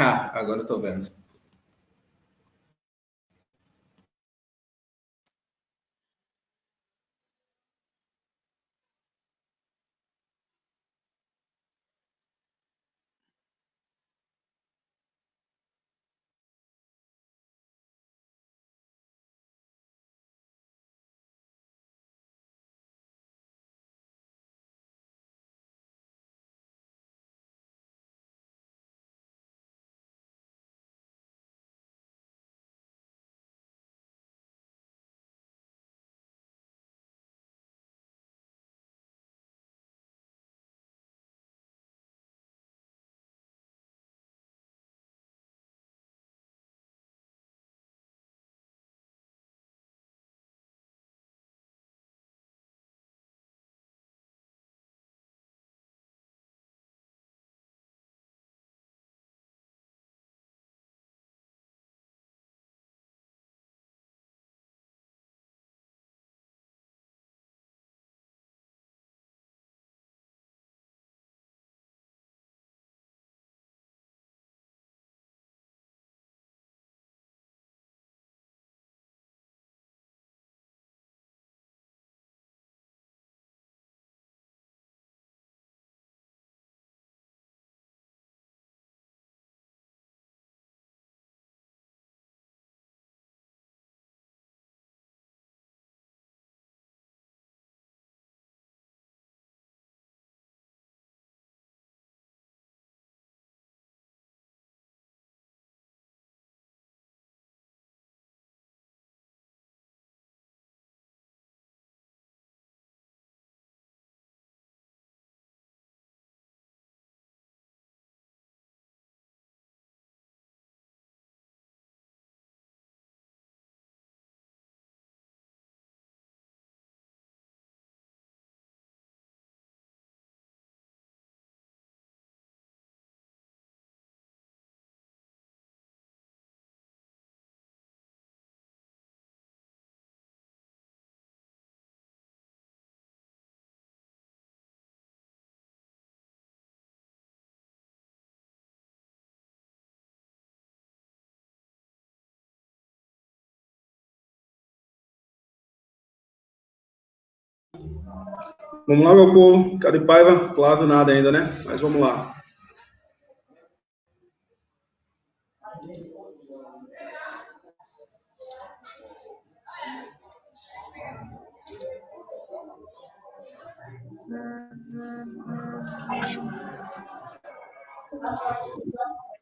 Ah, agora eu tô vendo. Vamos lá, meu povo. Cadê Paiva? Flávio, nada ainda, né? Mas vamos lá.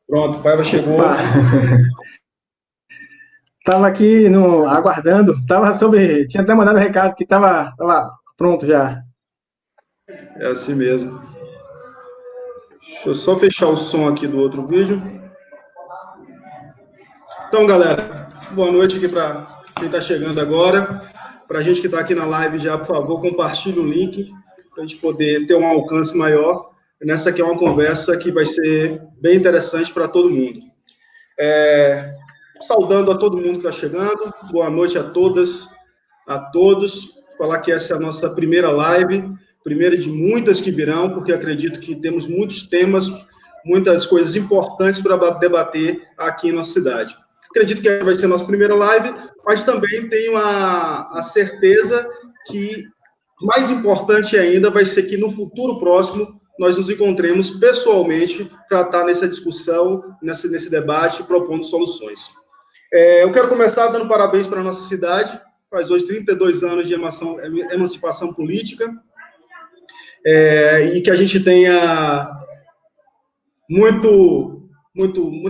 Pronto, Paiva chegou. Estava aqui aguardando, tinha até mandado recado que estava pronto já. É assim mesmo. Deixa eu só fechar o som aqui do outro vídeo. Então, galera, boa noite aqui para quem está chegando agora. Para a gente que está aqui na live já, por favor, compartilhe o link para a gente poder ter um alcance maior. Nessa aqui é uma conversa que vai ser bem interessante para todo mundo. Saudando a todo mundo que está chegando. Boa noite a todas, a todos. Falar que essa é a nossa primeira live, primeira de muitas que virão, porque acredito que temos muitos temas, muitas coisas importantes para debater aqui em nossa cidade. Acredito que essa vai ser a nossa primeira live, mas também tenho a certeza que mais importante ainda vai ser que no futuro próximo nós nos encontremos pessoalmente para estar nessa discussão, nesse debate, propondo soluções. Eu quero começar dando parabéns para a nossa cidade. Faz hoje 32 anos de emancipação política, e que a gente tenha muita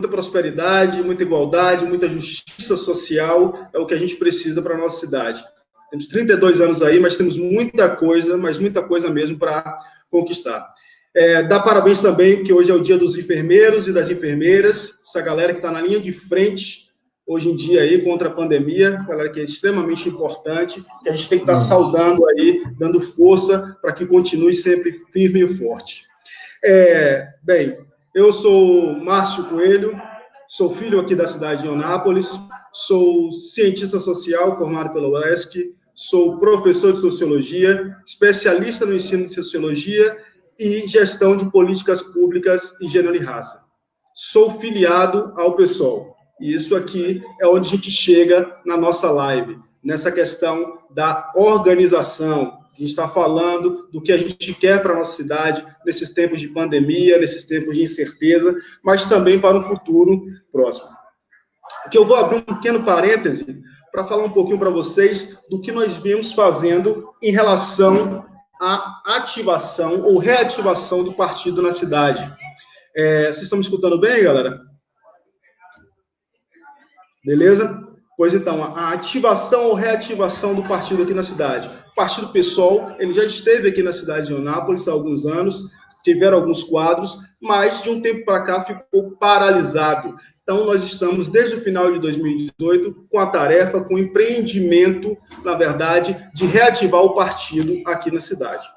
prosperidade, muita igualdade, muita justiça social, é o que a gente precisa para a nossa cidade. Temos 32 anos aí, mas temos muita coisa, mas muita coisa mesmo para conquistar. Dar parabéns também, que hoje é o dia dos enfermeiros e das enfermeiras, essa galera que está na linha de frente hoje em dia aí contra a pandemia, galera que é extremamente importante, que a gente tem que estar saudando aí, dando força para que continue sempre firme e forte. Bem, eu sou Márcio Coelho, sou filho aqui da cidade de Eunápolis, sou cientista social formado pela UESC, sou professor de sociologia, especialista no ensino de sociologia e gestão de políticas públicas em gênero e raça. sou filiado ao PSOL. E isso aqui é onde a gente chega na nossa live, nessa questão da organização. A gente está falando do que a gente quer para a nossa cidade, nesses tempos de pandemia, nesses tempos de incerteza, mas também para um futuro próximo. Aqui eu vou abrir um pequeno parêntese para falar um pouquinho para vocês do que nós viemos fazendo em relação à ativação ou reativação do partido na cidade. Vocês estão me escutando bem, galera? Beleza? Pois então, a ativação ou reativação do partido aqui na cidade. O Partido PSOL, ele já esteve aqui na cidade de Eunápolis há alguns anos, tiveram alguns quadros, mas de um tempo para cá ficou paralisado. Então, nós estamos, desde o final de 2018, com a tarefa, com o empreendimento, na verdade, de reativar o partido aqui na cidade.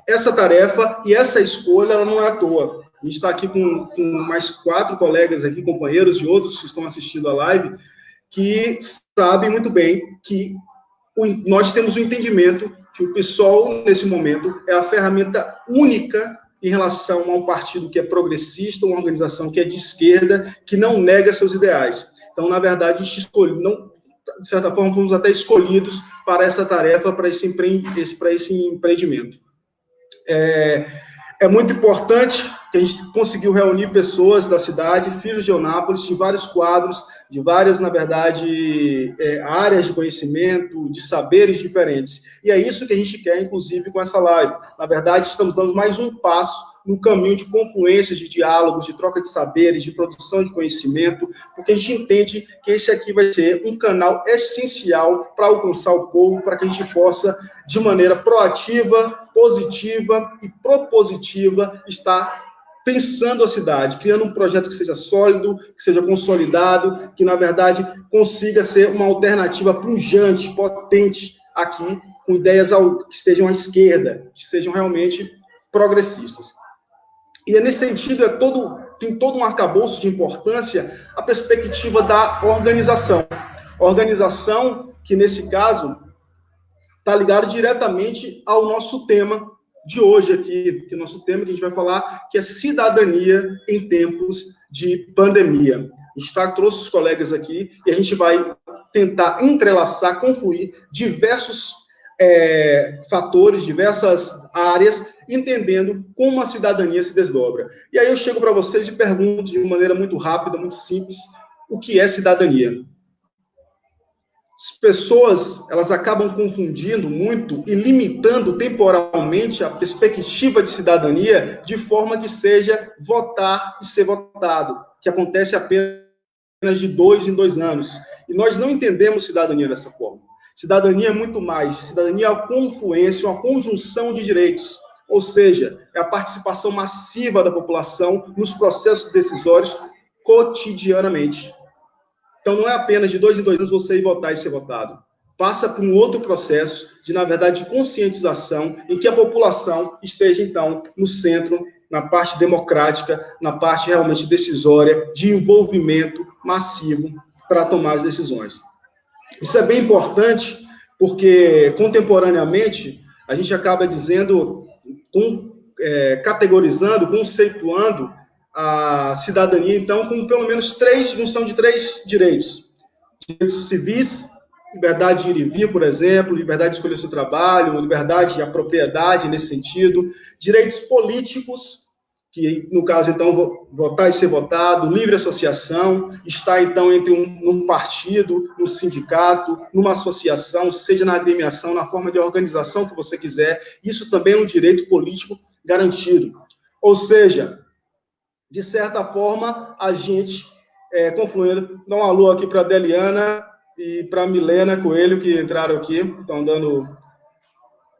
Essa tarefa e essa escolha, ela não é à toa. A gente está aqui com mais 4 colegas aqui, companheiros de outros que estão assistindo a live, que sabem muito bem que nós temos o entendimento que o PSOL, nesse momento, é a ferramenta única em relação a um partido que é progressista, uma organização que é de esquerda, que não nega seus ideais. Então, na verdade, a gente escolhe, não, de certa forma, fomos até escolhidos para essa tarefa, para esse empreendimento. É muito importante que a gente conseguiu reunir pessoas da cidade, filhos de Eunápolis, de vários quadros, de várias, na verdade, áreas de conhecimento, de saberes diferentes. E é isso que a gente quer, inclusive, com essa live. Na verdade, estamos dando mais um passo no caminho de confluências, de diálogos, de troca de saberes, de produção de conhecimento, porque a gente entende que esse aqui vai ser um canal essencial para alcançar o povo, para que a gente possa, de maneira proativa, positiva e propositiva, estar pensando a cidade, criando um projeto que seja sólido, que seja consolidado, que, na verdade, consiga ser uma alternativa pujante, potente aqui, com ideias que estejam à esquerda, que sejam realmente progressistas. E, nesse sentido, tem todo um arcabouço de importância a perspectiva da organização. Organização que, nesse caso, está ligado diretamente ao nosso tema de hoje aqui, que é o nosso tema que a gente vai falar, que é cidadania em tempos de pandemia. A gente trouxe os colegas aqui e a gente vai tentar entrelaçar, confluir diversos fatores, diversas áreas, entendendo como a cidadania se desdobra. E aí eu chego para vocês e pergunto de maneira muito rápida, muito simples, o que é cidadania? As pessoas, elas acabam confundindo muito e limitando temporalmente a perspectiva de cidadania de forma que seja votar e ser votado, que acontece apenas de 2 em 2 anos. E nós não entendemos cidadania dessa forma. Cidadania é muito mais. Cidadania é a confluência, uma conjunção de direitos. Ou seja, é a participação massiva da população nos processos decisórios cotidianamente. Então, não é apenas de 2 em 2 anos você ir votar e ser votado. Passa por um outro processo de, na verdade, conscientização, em que a população esteja, então, no centro, na parte democrática, na parte realmente decisória, de envolvimento massivo para tomar as decisões. Isso é bem importante, porque, contemporaneamente, a gente acaba dizendo, categorizando, conceituando a cidadania, então, com pelo menos junção de 3 direitos. Direitos civis, liberdade de ir e vir, por exemplo, liberdade de escolher o seu trabalho, liberdade à propriedade, nesse sentido. Direitos políticos, que, no caso, então, votar e ser votado, livre associação, estar, então, num partido, num sindicato, numa associação, seja na agremiação, na forma de organização que você quiser. Isso também é um direito político garantido. Ou seja, de certa forma, a gente, confluindo, dá um alô aqui para a Deliana e para a Milena Coelho, que entraram aqui, estão dando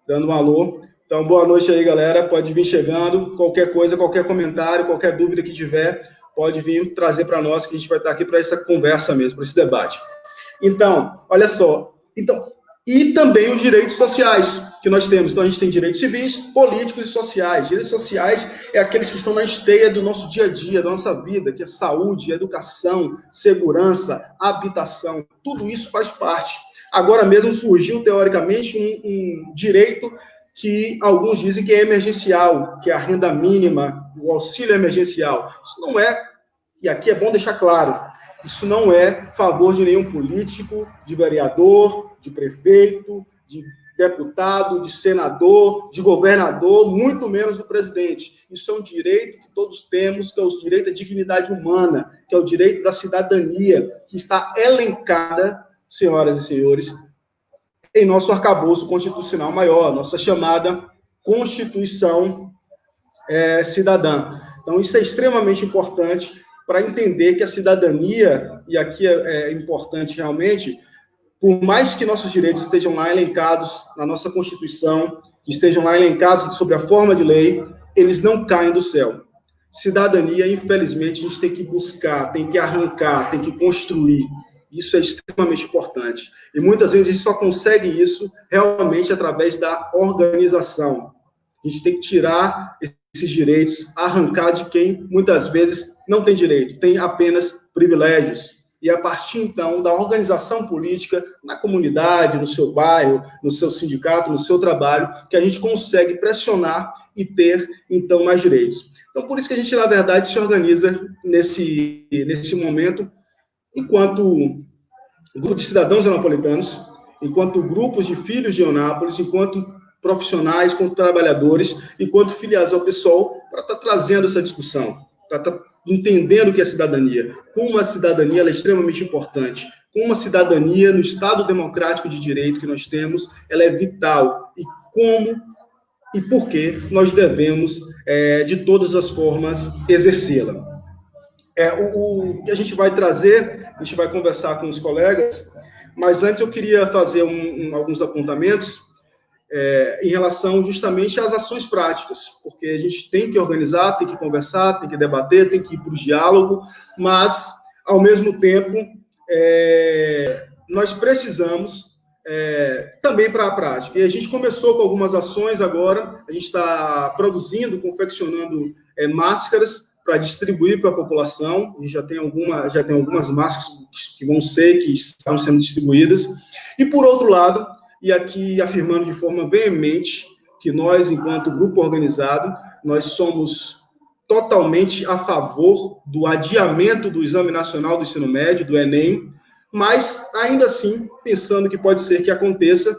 um alô. Então, boa noite aí, galera, pode vir chegando, qualquer coisa, qualquer comentário, qualquer dúvida que tiver, pode vir trazer para nós, que a gente vai estar aqui para essa conversa mesmo, para esse debate. Então, olha só, e também os direitos sociais que nós temos. Então, a gente tem direitos civis, políticos e sociais. Direitos sociais é aqueles que estão na esteia do nosso dia a dia, da nossa vida, que é saúde, educação, segurança, habitação. Tudo isso faz parte. Agora mesmo surgiu, teoricamente, um direito que alguns dizem que é emergencial, que é a renda mínima, o auxílio emergencial. Isso não é e aqui é bom deixar claro, isso não é favor de nenhum político, de vereador, de prefeito, de deputado, de senador, de governador, muito menos do presidente. Isso é um direito que todos temos, que é o direito à dignidade humana, que é o direito da cidadania, que está elencada, senhoras e senhores, em nosso arcabouço constitucional maior, nossa chamada Constituição Cidadã. Então, isso é extremamente importante para entender que a cidadania, e aqui é importante realmente, por mais que nossos direitos estejam lá elencados na nossa Constituição, estejam lá elencados sobre a forma de lei, eles não caem do céu. Cidadania, infelizmente, a gente tem que buscar, tem que arrancar, tem que construir. Isso é extremamente importante. E muitas vezes a gente só consegue isso realmente através da organização. A gente tem que tirar esses direitos, arrancar de quem muitas vezes não tem direito, tem apenas privilégios. E a partir, então, da organização política na comunidade, no seu bairro, no seu sindicato, no seu trabalho, que a gente consegue pressionar e ter, então, mais direitos. Então, por isso que a gente, na verdade, se organiza nesse momento, enquanto grupo de cidadãos neonapolitanos, enquanto grupos de filhos de Eunápolis, enquanto profissionais, enquanto trabalhadores, enquanto filiados ao PSOL, para estar trazendo essa discussão, para estar entendendo o que é cidadania, como a cidadania ela é extremamente importante, como a cidadania no Estado democrático de direito que nós temos, ela é vital, e como e por que nós devemos, de todas as formas, exercê-la. O que a gente vai trazer, a gente vai conversar com os colegas, mas antes eu queria fazer alguns apontamentos em relação justamente às ações práticas, porque a gente tem que organizar, tem que conversar, tem que debater, tem que ir para o diálogo, mas, ao mesmo tempo, nós precisamos também para a prática. E a gente começou com algumas ações agora, a gente está produzindo, confeccionando máscaras para distribuir para a população, a gente já tem algumas máscaras que estão sendo distribuídas, e por outro lado, e aqui afirmando de forma veemente que nós, enquanto grupo organizado, nós somos totalmente a favor do adiamento do Exame Nacional do Ensino Médio, do Enem, mas, ainda assim, pensando que pode ser que aconteça,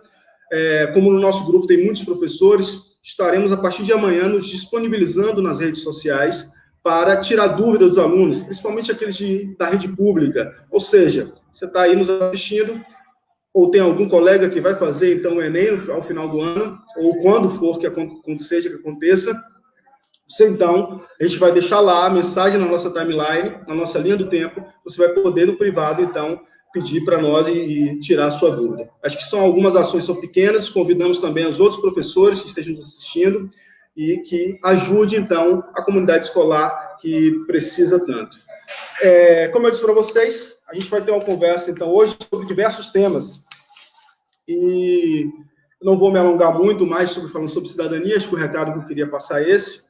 como no nosso grupo tem muitos professores, estaremos, a partir de amanhã, nos disponibilizando nas redes sociais para tirar dúvida dos alunos, principalmente aqueles da rede pública. Ou seja, você está aí nos assistindo, ou tem algum colega que vai fazer, então, o Enem ao final do ano, ou quando for que aconteça, então, a gente vai deixar lá a mensagem na nossa timeline, na nossa linha do tempo, você vai poder, no privado, então, pedir para nós e tirar a sua dúvida. Acho que algumas ações são pequenas, convidamos também os outros professores que estejam nos assistindo e que ajude, então, a comunidade escolar que precisa tanto. Como eu disse para vocês, a gente vai ter uma conversa, então, hoje sobre diversos temas. E não vou me alongar muito mais falando sobre cidadania, acho que o recado que eu queria passar é esse,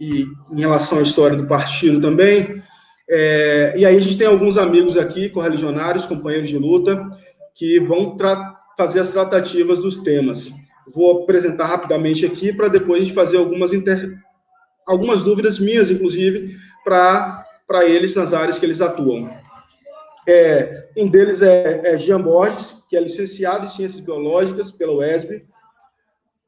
e em relação à história do partido também. E aí a gente tem alguns amigos aqui, correligionários, companheiros de luta, que vão fazer as tratativas dos temas. Vou apresentar rapidamente aqui, para depois a gente fazer algumas dúvidas minhas, inclusive, para eles nas áreas que eles atuam. Um deles é Jean Borges, que é licenciado em Ciências Biológicas pela UESB,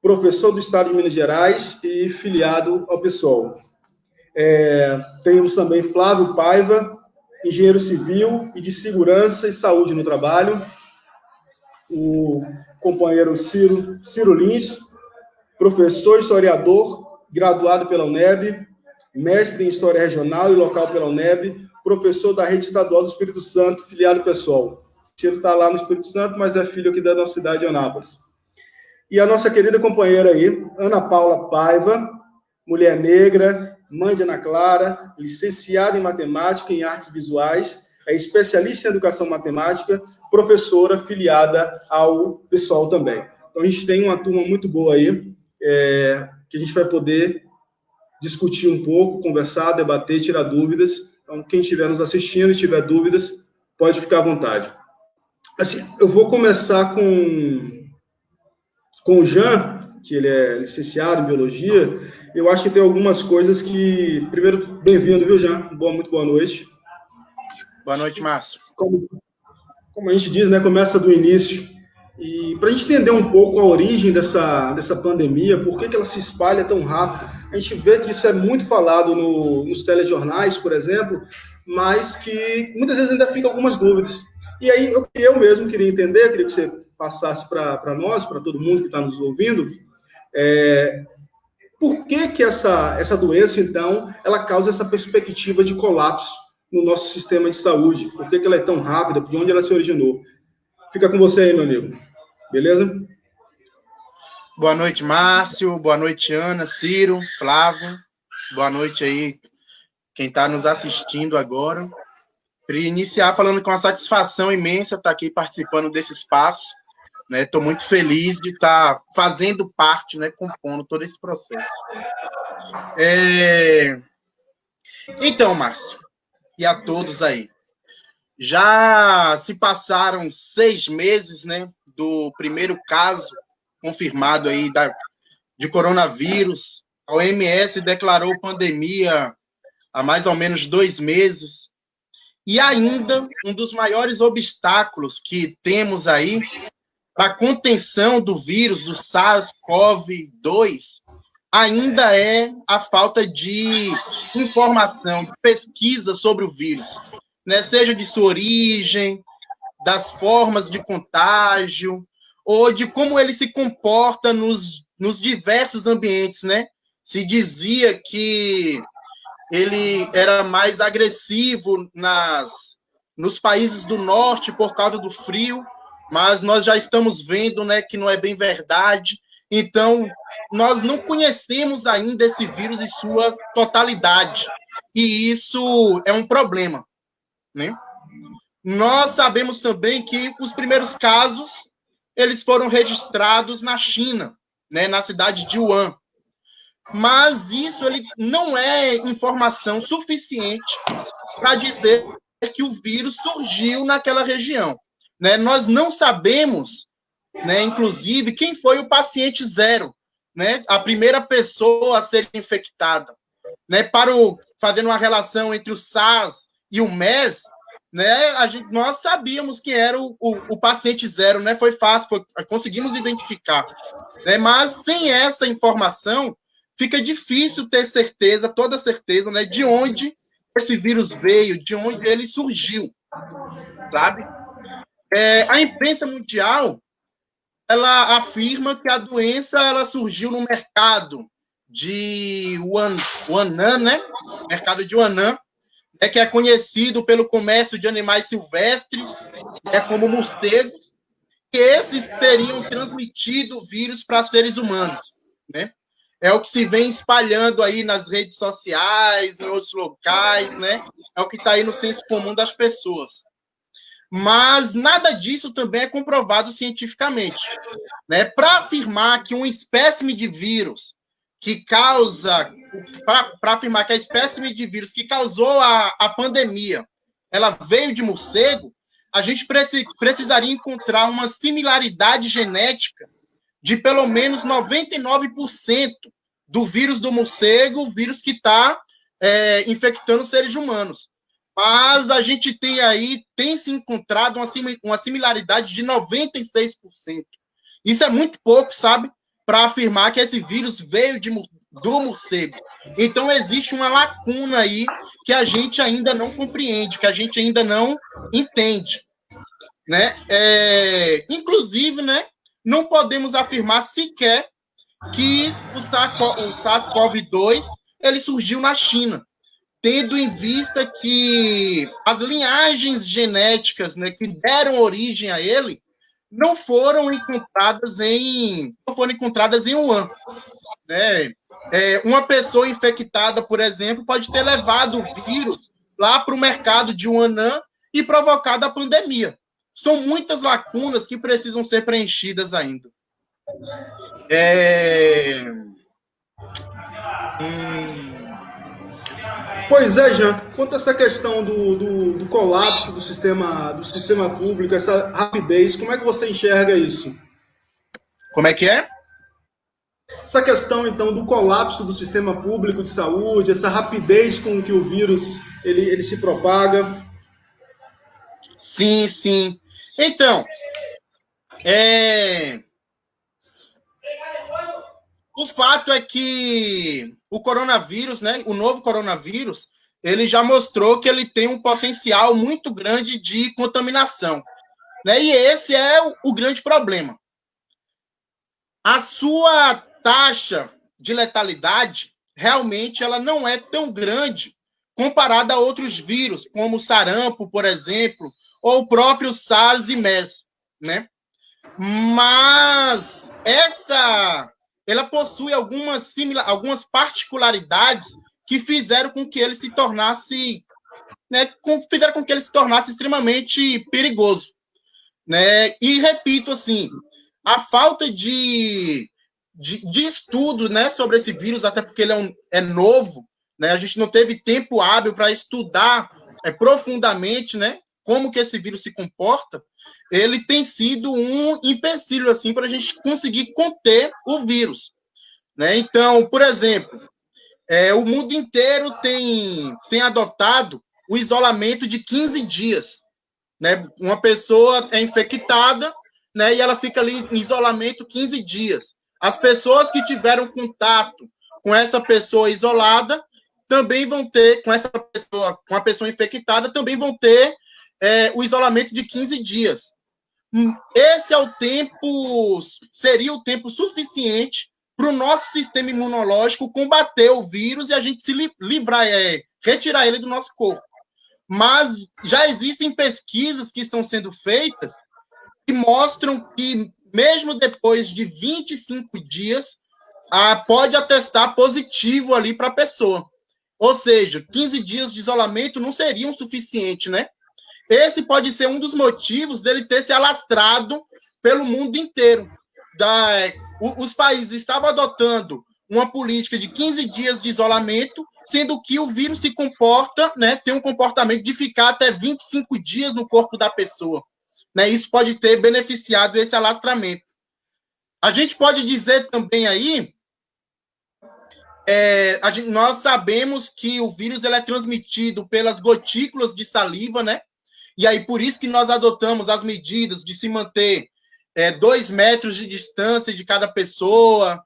professor do Estado de Minas Gerais e filiado ao PSOL. Temos também Flávio Paiva, engenheiro civil e de segurança e saúde no trabalho. O companheiro Ciro Lins, professor historiador, graduado pela UNEB, mestre em História Regional e Local pela UNEB, professor da Rede Estadual do Espírito Santo, filiado ao PSOL. Ciro está lá no Espírito Santo, mas é filho aqui da nossa cidade de Eunápolis. E a nossa querida companheira aí, Ana Paula Paiva, mulher negra, mãe de Ana Clara, licenciada em Matemática e em Artes Visuais, é especialista em Educação Matemática, professora filiada ao PSOL também. Então, a gente tem uma turma muito boa aí, que a gente vai poder discutir um pouco, conversar, debater, tirar dúvidas. Então, quem estiver nos assistindo e tiver dúvidas, pode ficar à vontade. Assim, eu vou começar com o Jean, que ele é licenciado em biologia, eu acho que tem algumas coisas que... Primeiro, bem-vindo, viu, Jean? Muito boa noite. Boa noite, Márcio. Como a gente diz, né, começa do início. E para a gente entender um pouco a origem dessa pandemia, por que ela se espalha tão rápido, a gente vê que isso é muito falado nos telejornais, por exemplo, mas que muitas vezes ainda fica algumas dúvidas. E aí eu mesmo queria entender, queria que você passasse para nós, para todo mundo que está nos ouvindo, por que essa doença, então, ela causa essa perspectiva de colapso no nosso sistema de saúde? Por que ela é tão rápida? De onde ela se originou? Fica com você aí, meu amigo. Beleza? Boa noite, Márcio. Boa noite, Ana, Ciro, Flávio. Boa noite aí, quem está nos assistindo agora. Queria iniciar falando com uma satisfação imensa estar aqui participando desse espaço. Estou muito feliz de estar fazendo parte, compondo todo esse processo. Então, Márcio, e a todos aí, já se passaram 6 meses, do primeiro caso confirmado aí de coronavírus. A OMS declarou pandemia há mais ou menos 2 meses. E ainda, um dos maiores obstáculos que temos aí para a contenção do vírus, do SARS-CoV-2, ainda é a falta de informação, de pesquisa sobre o vírus, seja de sua origem, das formas de contágio, ou de como ele se comporta nos diversos ambientes, Se dizia que ele era mais agressivo nos países do norte por causa do frio, mas nós já estamos vendo, que não é bem verdade. Então, nós não conhecemos ainda esse vírus em sua totalidade, e isso é um problema, Nós sabemos também que os primeiros casos, eles foram registrados na China, na cidade de Wuhan. Mas isso ele não é informação suficiente para dizer que o vírus surgiu naquela região. Nós não sabemos, inclusive, quem foi o paciente zero, a primeira pessoa a ser infectada. Fazendo uma relação entre o SARS e o MERS, nós sabíamos que era o paciente zero, foi fácil, conseguimos identificar. Mas sem essa informação, fica difícil ter certeza, toda certeza, de onde esse vírus veio, de onde ele surgiu, sabe? A imprensa mundial, ela afirma que a doença ela surgiu no mercado de Wuhan, mercado de Wuhan, que é conhecido pelo comércio de animais silvestres, como morcegos, e esses teriam transmitido o vírus para seres humanos, É o que se vem espalhando aí nas redes sociais, em outros locais, É o que está aí no senso comum das pessoas. Mas nada disso também é comprovado cientificamente, Para afirmar que uma espécime de vírus que causa, para afirmar que a espécime de vírus que causou a pandemia, ela veio de morcego, a gente precisaria encontrar uma similaridade genética de pelo menos 99% do vírus do morcego, o vírus que está infectando seres humanos. Mas a gente tem se encontrado uma similaridade de 96%. Isso é muito pouco, sabe? Para afirmar que esse vírus veio do morcego. Então, existe uma lacuna aí que a gente ainda não compreende, que a gente ainda não entende. Inclusive, não podemos afirmar sequer que o SARS-CoV-2 ele surgiu na China, tendo em vista que as linhagens genéticas que deram origem a ele não foram encontradas em Wuhan. Uma pessoa infectada, por exemplo, pode ter levado o vírus lá para o mercado de Wuhan e provocado a pandemia. São muitas lacunas que precisam ser preenchidas ainda. Pois é, Jean. Quanto a essa questão do colapso do sistema público, essa rapidez, como é que você enxerga isso? Como é que é? Essa questão, então, do colapso do sistema público de saúde, essa rapidez com que o vírus ele se propaga. Sim, sim. Então, o fato é que o coronavírus, né, o novo coronavírus, ele já mostrou que ele tem um potencial muito grande de contaminação, né? E esse é o grande problema. A sua taxa de letalidade realmente ela não é tão grande comparada a outros vírus, como o sarampo, por exemplo, ou o próprio SARS e MERS, né? Mas ela possui algumas particularidades que fizeram com que ele se tornasse, né, fizeram com que ele se tornasse extremamente perigoso, né? E repito assim, a falta de estudo, né, sobre esse vírus, até porque ele é novo, né? A gente não teve tempo hábil para estudar profundamente, né, como que esse vírus se comporta. Ele tem sido um empecilho assim para a gente conseguir conter o vírus, né? Então, por exemplo, o mundo inteiro tem adotado o isolamento de 15 dias, né? Uma pessoa é infectada, né, e ela fica ali em isolamento 15 dias. As pessoas que tiveram contato com essa pessoa isolada também vão ter, com a pessoa infectada, também vão ter o isolamento de 15 dias. Esse seria o tempo suficiente para o nosso sistema imunológico combater o vírus e a gente se livrar, retirar ele do nosso corpo. Mas já existem pesquisas que estão sendo feitas que mostram que, mesmo depois de 25 dias, pode atestar positivo ali para a pessoa. Ou seja, 15 dias de isolamento não seriam suficiente, né? Esse pode ser um dos motivos dele ter se alastrado pelo mundo inteiro. Os países estavam adotando uma política de 15 dias de isolamento, sendo que o vírus se comporta, né, tem um comportamento de ficar até 25 dias no corpo da pessoa. Né? Isso pode ter beneficiado esse alastramento. A gente pode dizer também aí, nós sabemos que o vírus ele é transmitido pelas gotículas de saliva, né? E aí, por isso que nós adotamos as medidas de se manter 2 metros de distância de cada pessoa,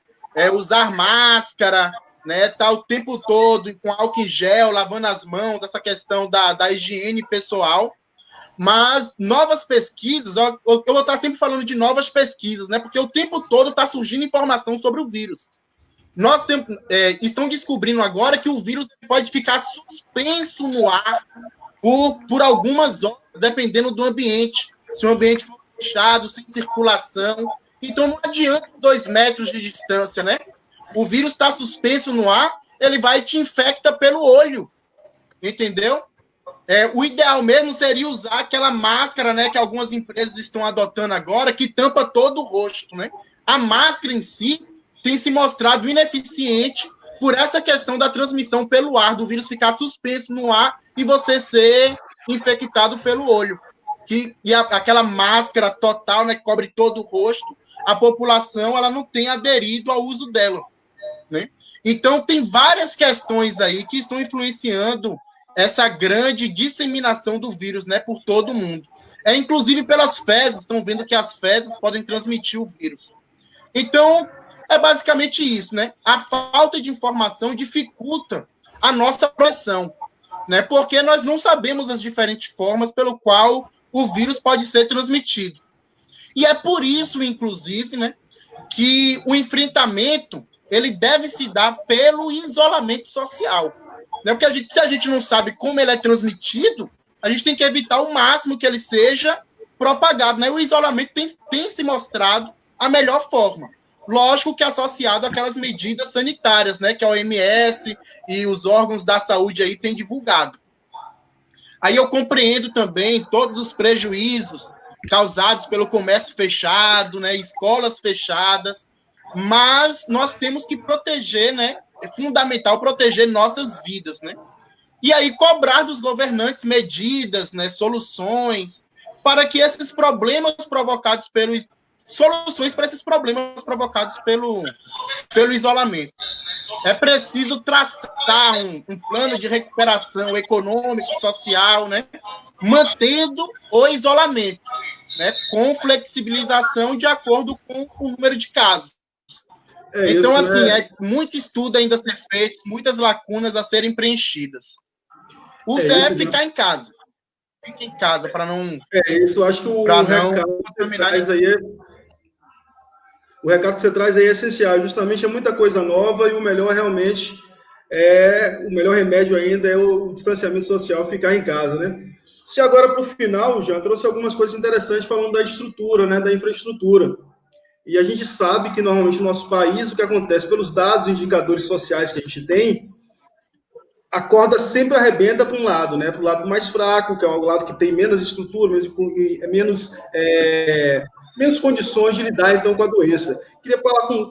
usar máscara, né? Tá o tempo todo com álcool em gel, lavando as mãos, essa questão da higiene pessoal. Mas novas pesquisas, eu vou estar sempre falando de novas pesquisas, né? Porque o tempo todo está surgindo informação sobre o vírus. Estão descobrindo agora que o vírus pode ficar suspenso no ar por algumas horas, dependendo do ambiente. Se o ambiente for fechado, sem circulação. Então, não adianta 2 metros de distância, né? O vírus está suspenso no ar, ele vai e te infecta pelo olho. Entendeu? O ideal mesmo seria usar aquela máscara, né, que algumas empresas estão adotando agora, que tampa todo o rosto, né? A máscara em si tem se mostrado ineficiente por essa questão da transmissão pelo ar, do vírus ficar suspenso no ar e você ser infectado pelo olho. Aquela máscara total, né, que cobre todo o rosto, a população ela não tem aderido ao uso dela, né? Então, tem várias questões aí que estão influenciando essa grande disseminação do vírus, né, por todo o mundo. Inclusive pelas fezes, estão vendo que as fezes podem transmitir o vírus. Então, é basicamente isso, né? A falta de informação dificulta a nossa proteção, né? Porque nós não sabemos as diferentes formas pelo qual o vírus pode ser transmitido. E é por isso, inclusive, né, que o enfrentamento ele deve se dar pelo isolamento social. Né? Porque se a gente não sabe como ele é transmitido, a gente tem que evitar o máximo que ele seja propagado. Né? O isolamento tem se mostrado a melhor forma. Lógico que associado àquelas medidas sanitárias, né, que a OMS e os órgãos da saúde aí têm divulgado. Aí eu compreendo também todos os prejuízos causados pelo comércio fechado, né, escolas fechadas, mas nós temos que proteger, né, é fundamental proteger nossas vidas, né? E aí cobrar dos governantes medidas, né, soluções, para que esses problemas provocados soluções para esses problemas provocados pelo isolamento. É preciso traçar um plano de recuperação econômico, social, né, mantendo o isolamento, né, com flexibilização de acordo com o número de casos. Então, isso, assim, né? Muito estudo ainda a ser feito, muitas lacunas a serem preenchidas. O certo é ficar em casa. Fique em casa para não... isso, eu acho que o recado que traz aí o recado que você traz aí é essencial. Justamente é muita coisa nova e o melhor realmente o melhor remédio ainda é o distanciamento social, ficar em casa, né? Se agora, para o final, já trouxe algumas coisas interessantes falando da estrutura, né, da infraestrutura. E a gente sabe que, normalmente, no nosso país, o que acontece, pelos dados e indicadores sociais que a gente tem, a corda sempre arrebenta para um lado, né? Para o lado mais fraco, que é o lado que tem menos estrutura, menos condições de lidar, então, com a doença. Queria falar com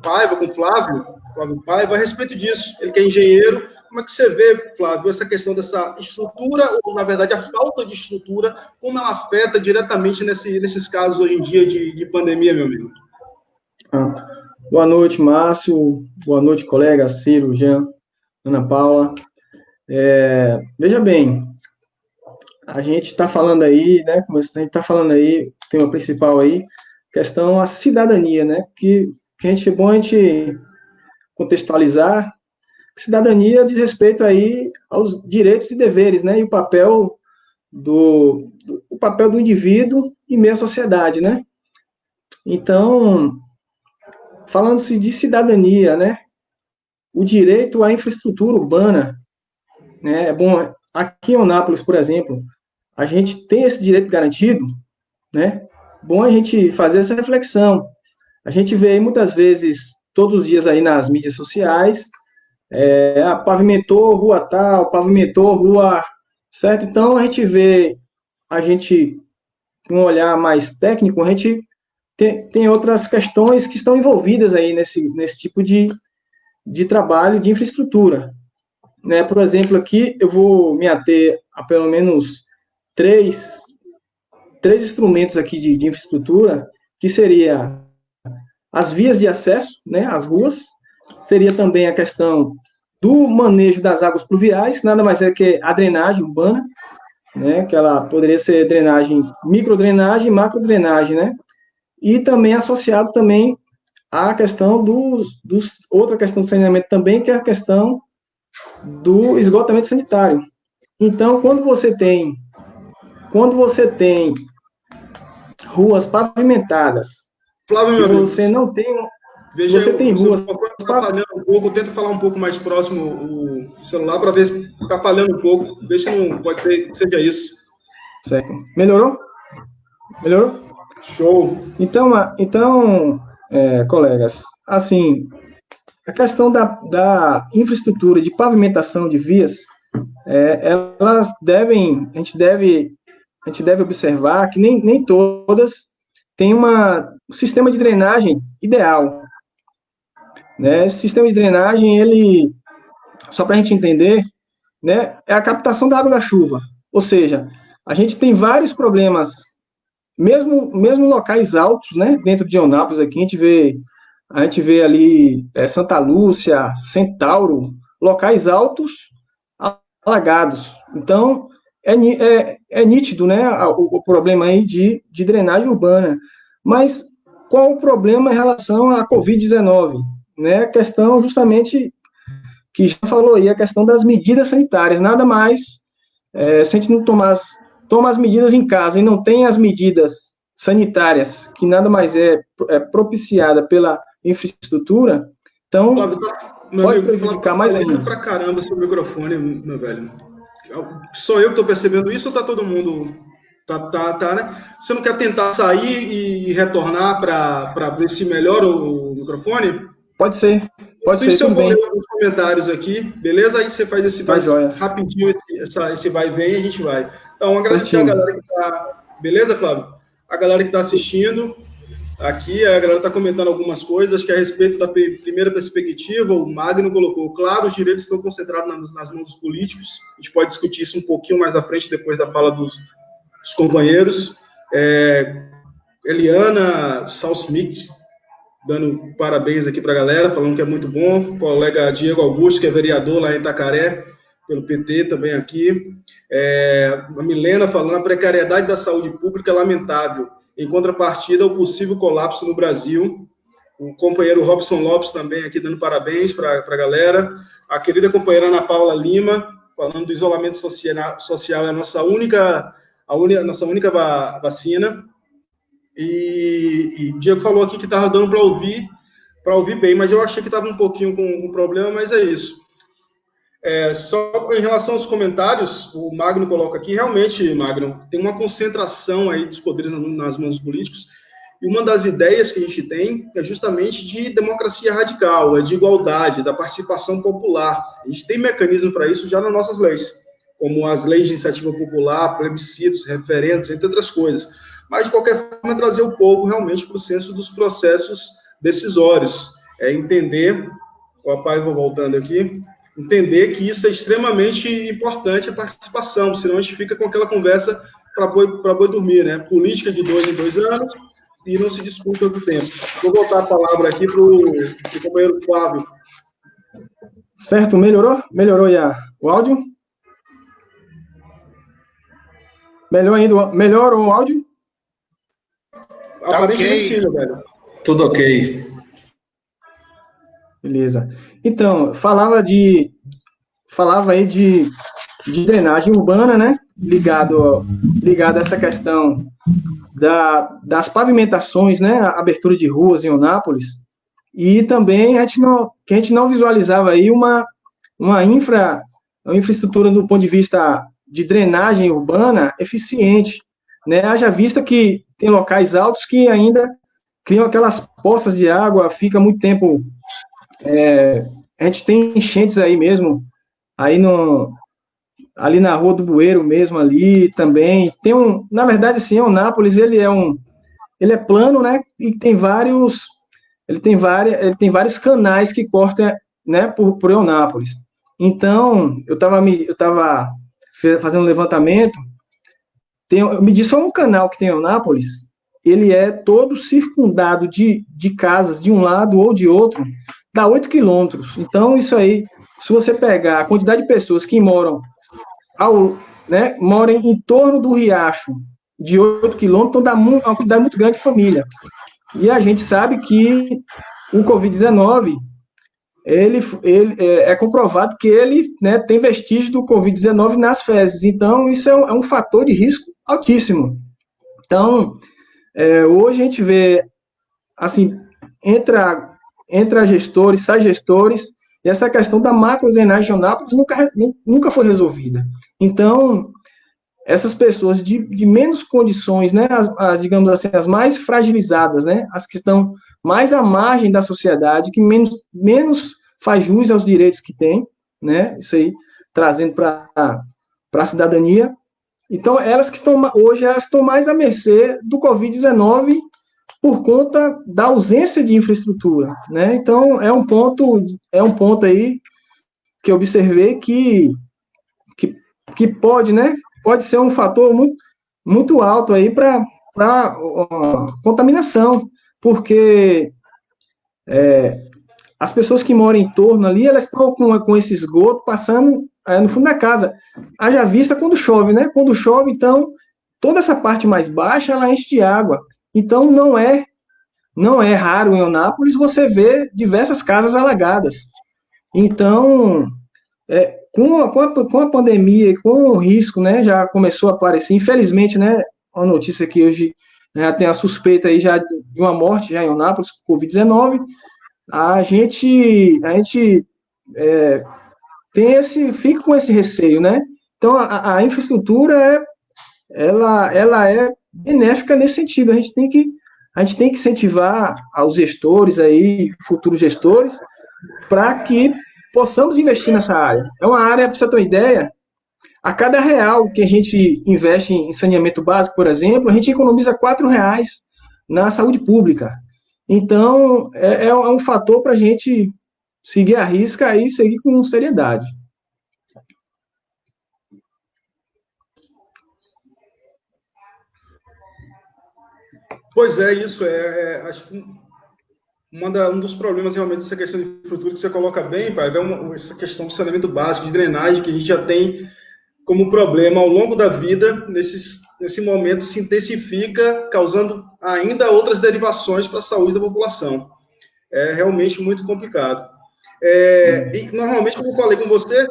Paiva, com Flávio Paiva, a respeito disso. Ele que é engenheiro. Como é que você vê, Flávio, essa questão dessa estrutura, ou, na verdade, a falta de estrutura, como ela afeta diretamente nesses casos hoje em dia de pandemia, meu amigo? Boa noite, Márcio. Boa noite, colega Ciro, Jean, Ana Paula. Veja bem, a gente está falando aí, né, como a gente está falando aí, tema principal aí, questão a cidadania, né, que é bom a gente contextualizar. Cidadania diz respeito aí aos direitos e deveres, né, e o papel do indivíduo e meio à sociedade, né. Então, falando-se de cidadania, né, o direito à infraestrutura urbana, né, é bom, aqui em Eunápolis, por exemplo, a gente tem esse direito garantido, né, bom a gente fazer essa reflexão. A gente vê aí muitas vezes, todos os dias aí nas mídias sociais, pavimentou rua tal, pavimentou rua, certo? Então, a gente, com um olhar mais técnico, a gente tem outras questões que estão envolvidas aí nesse tipo de trabalho de infraestrutura. Né? Por exemplo, aqui eu vou me ater a pelo menos três instrumentos aqui de infraestrutura, que seria as vias de acesso, né, às ruas, seria também a questão do manejo das águas pluviais, nada mais é que a drenagem urbana, né, que ela poderia ser drenagem, microdrenagem e macrodrenagem, né, e também associado também à questão outra questão do saneamento também, que é a questão do esgotamento sanitário. Então, quando você tem ruas pavimentadas, Flávio, meu amigo, você não tem... Veja, você tem ruas... Está falhando um pouco, tenta falar um pouco mais próximo o celular para ver se está falhando um pouco, ver se não pode ser que seja isso. Certo. Melhorou? Melhorou? Show. Então, colegas, assim, a questão da infraestrutura de pavimentação de vias, a gente deve observar que nem todas têm um sistema de drenagem ideal. Né? Esse sistema de drenagem, ele, só para a gente entender, né, é a captação da água da chuva. Ou seja, a gente tem vários problemas, mesmo locais altos, né, dentro de Eunápolis aqui, a gente vê ali Santa Lúcia, Centauro, locais altos alagados. Então, é nítido, né, o problema aí de drenagem urbana. Mas qual o problema em relação à Covid-19? Né, a questão justamente que já falou aí, a questão das medidas sanitárias. Nada mais, se a gente não toma as medidas em casa e não tem as medidas sanitárias, que nada mais é propiciada pela infraestrutura, então pode prejudicar mais ainda. Pra caramba seu microfone, meu velho. Só eu que estou percebendo isso ou tá todo mundo? Tá, né? Você não quer tentar sair e retornar para ver se melhora o microfone? Pode ser. Isso eu vou ler os comentários aqui, beleza? Aí você faz esse rapidinho, esse vai e vem e a gente vai. Então, agradecer a galera que está... Beleza, Flávio? A galera que está assistindo aqui, a galera está comentando algumas coisas, que a respeito da primeira perspectiva, o Magno colocou, claro, os direitos estão concentrados nas mãos dos políticos. A gente pode discutir isso um pouquinho mais à frente, depois da fala dos companheiros. Eliana Salsmith, dando parabéns aqui para a galera, falando que é muito bom. O colega Diego Augusto, que é vereador lá em Itacaré, pelo PT, também aqui. A Milena falando, a precariedade da saúde pública é lamentável. Em contrapartida, o possível colapso no Brasil. O companheiro Robson Lopes também aqui dando parabéns para a galera. A querida companheira Ana Paula Lima, falando do isolamento social, é a nossa única vacina. E Diego falou aqui que estava dando para ouvir bem, mas eu achei que estava um pouquinho com problema, mas é isso. Só em relação aos comentários, o Magno coloca aqui, realmente, Magno, tem uma concentração aí dos poderes nas mãos dos políticos, e uma das ideias que a gente tem é justamente de democracia radical, é de igualdade, da participação popular. A gente tem mecanismo para isso já nas nossas leis, como as leis de iniciativa popular, plebiscitos, referendos, entre outras coisas. Mas, de qualquer forma, trazer o povo realmente para o senso dos processos decisórios. Entender, o Paiva voltando aqui, entender que isso é extremamente importante, a participação, senão a gente fica com aquela conversa para boi dormir, né? Política de 2 em 2 anos e não se discute outro tempo. Vou voltar a palavra aqui para o companheiro Flávio. Certo, melhorou? Melhorou aí o áudio? Melhorou o áudio? Tá ok. Velho. Tudo ok. Beleza. Então, falava aí de drenagem urbana, né? Ligado a essa questão das pavimentações, né? A abertura de ruas em Eunápolis. E também que a gente não visualizava aí uma infraestrutura do ponto de vista de drenagem urbana eficiente, né? Haja vista que tem locais altos que ainda criam aquelas poças de água, fica muito tempo. A gente tem enchentes aí mesmo, ali na Rua do Bueiro mesmo, ali também. Na verdade, assim, Eunápolis, ele é plano, né? E ele tem vários canais que cortam, né, por Eunápolis. Então, eu estava fazendo um levantamento, me disse só um canal que tem em Eunápolis, ele é todo circundado de casas de um lado ou de outro, dá 8 quilômetros. Então, isso aí, se você pegar a quantidade de pessoas que moram em torno do riacho de 8 quilômetros, então dá uma quantidade muito grande de família. E a gente sabe que o Covid-19, ele é comprovado que ele, né, tem vestígio do Covid-19 nas fezes. Então, isso é um fator de risco altíssimo. Então, hoje a gente vê, assim, entra gestores, sai gestores, e essa questão da macrodrenagem de Eunápolis nunca foi resolvida. Então, essas pessoas de menos condições, né, digamos assim, as mais fragilizadas, né, as que estão mais à margem da sociedade, que menos faz jus aos direitos que têm, né, isso aí, trazendo para a cidadania. Então, elas estão mais à mercê do Covid-19 por conta da ausência de infraestrutura, né? Então, é um ponto aí que eu observei que pode, né? Pode ser um fator muito, muito alto aí para contaminação, porque as pessoas que moram em torno ali, elas estão com esse esgoto passando no fundo da casa. Haja vista quando chove, né? Quando chove, então, toda essa parte mais baixa, ela enche de água. Então, não é raro em Eunápolis você ver diversas casas alagadas. Então, com a pandemia e com o risco, né, já começou a aparecer, infelizmente, né, uma notícia que hoje tem a suspeita aí já de uma morte já em Eunápolis, Covid-19, a gente fica com esse receio, né? Então, a infraestrutura, ela é benéfica nesse sentido. A gente tem que incentivar aos gestores aí, futuros gestores, para que possamos investir nessa área. É uma área, para você ter uma ideia, a cada real que a gente investe em saneamento básico, por exemplo, a gente economiza R$4 na saúde pública. Então, é um fator para a gente seguir a risca e seguir com seriedade. Pois é, isso acho que um dos problemas realmente dessa questão de infraestrutura que você coloca bem, pai, é essa questão do saneamento básico, de drenagem, que a gente já tem como problema ao longo da vida, nesse momento se intensifica, causando ainda outras derivações para a saúde da população. É realmente muito complicado. E normalmente, como eu falei com você,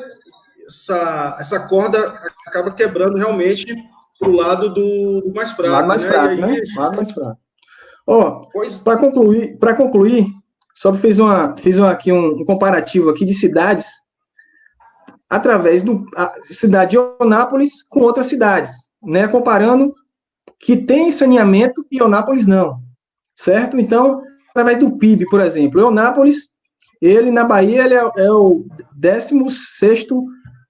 essa corda acaba quebrando realmente para o lado do mais fraco. Lado mais fraco, e aí, né? Lado mais fraco. Para concluir, só fiz aqui um comparativo aqui de cidades através da cidade de Eunápolis com outras cidades, né? Comparando que tem saneamento e Eunápolis não, certo? Então, através do PIB, por exemplo, Eunápolis, ele na Bahia ele é o 16º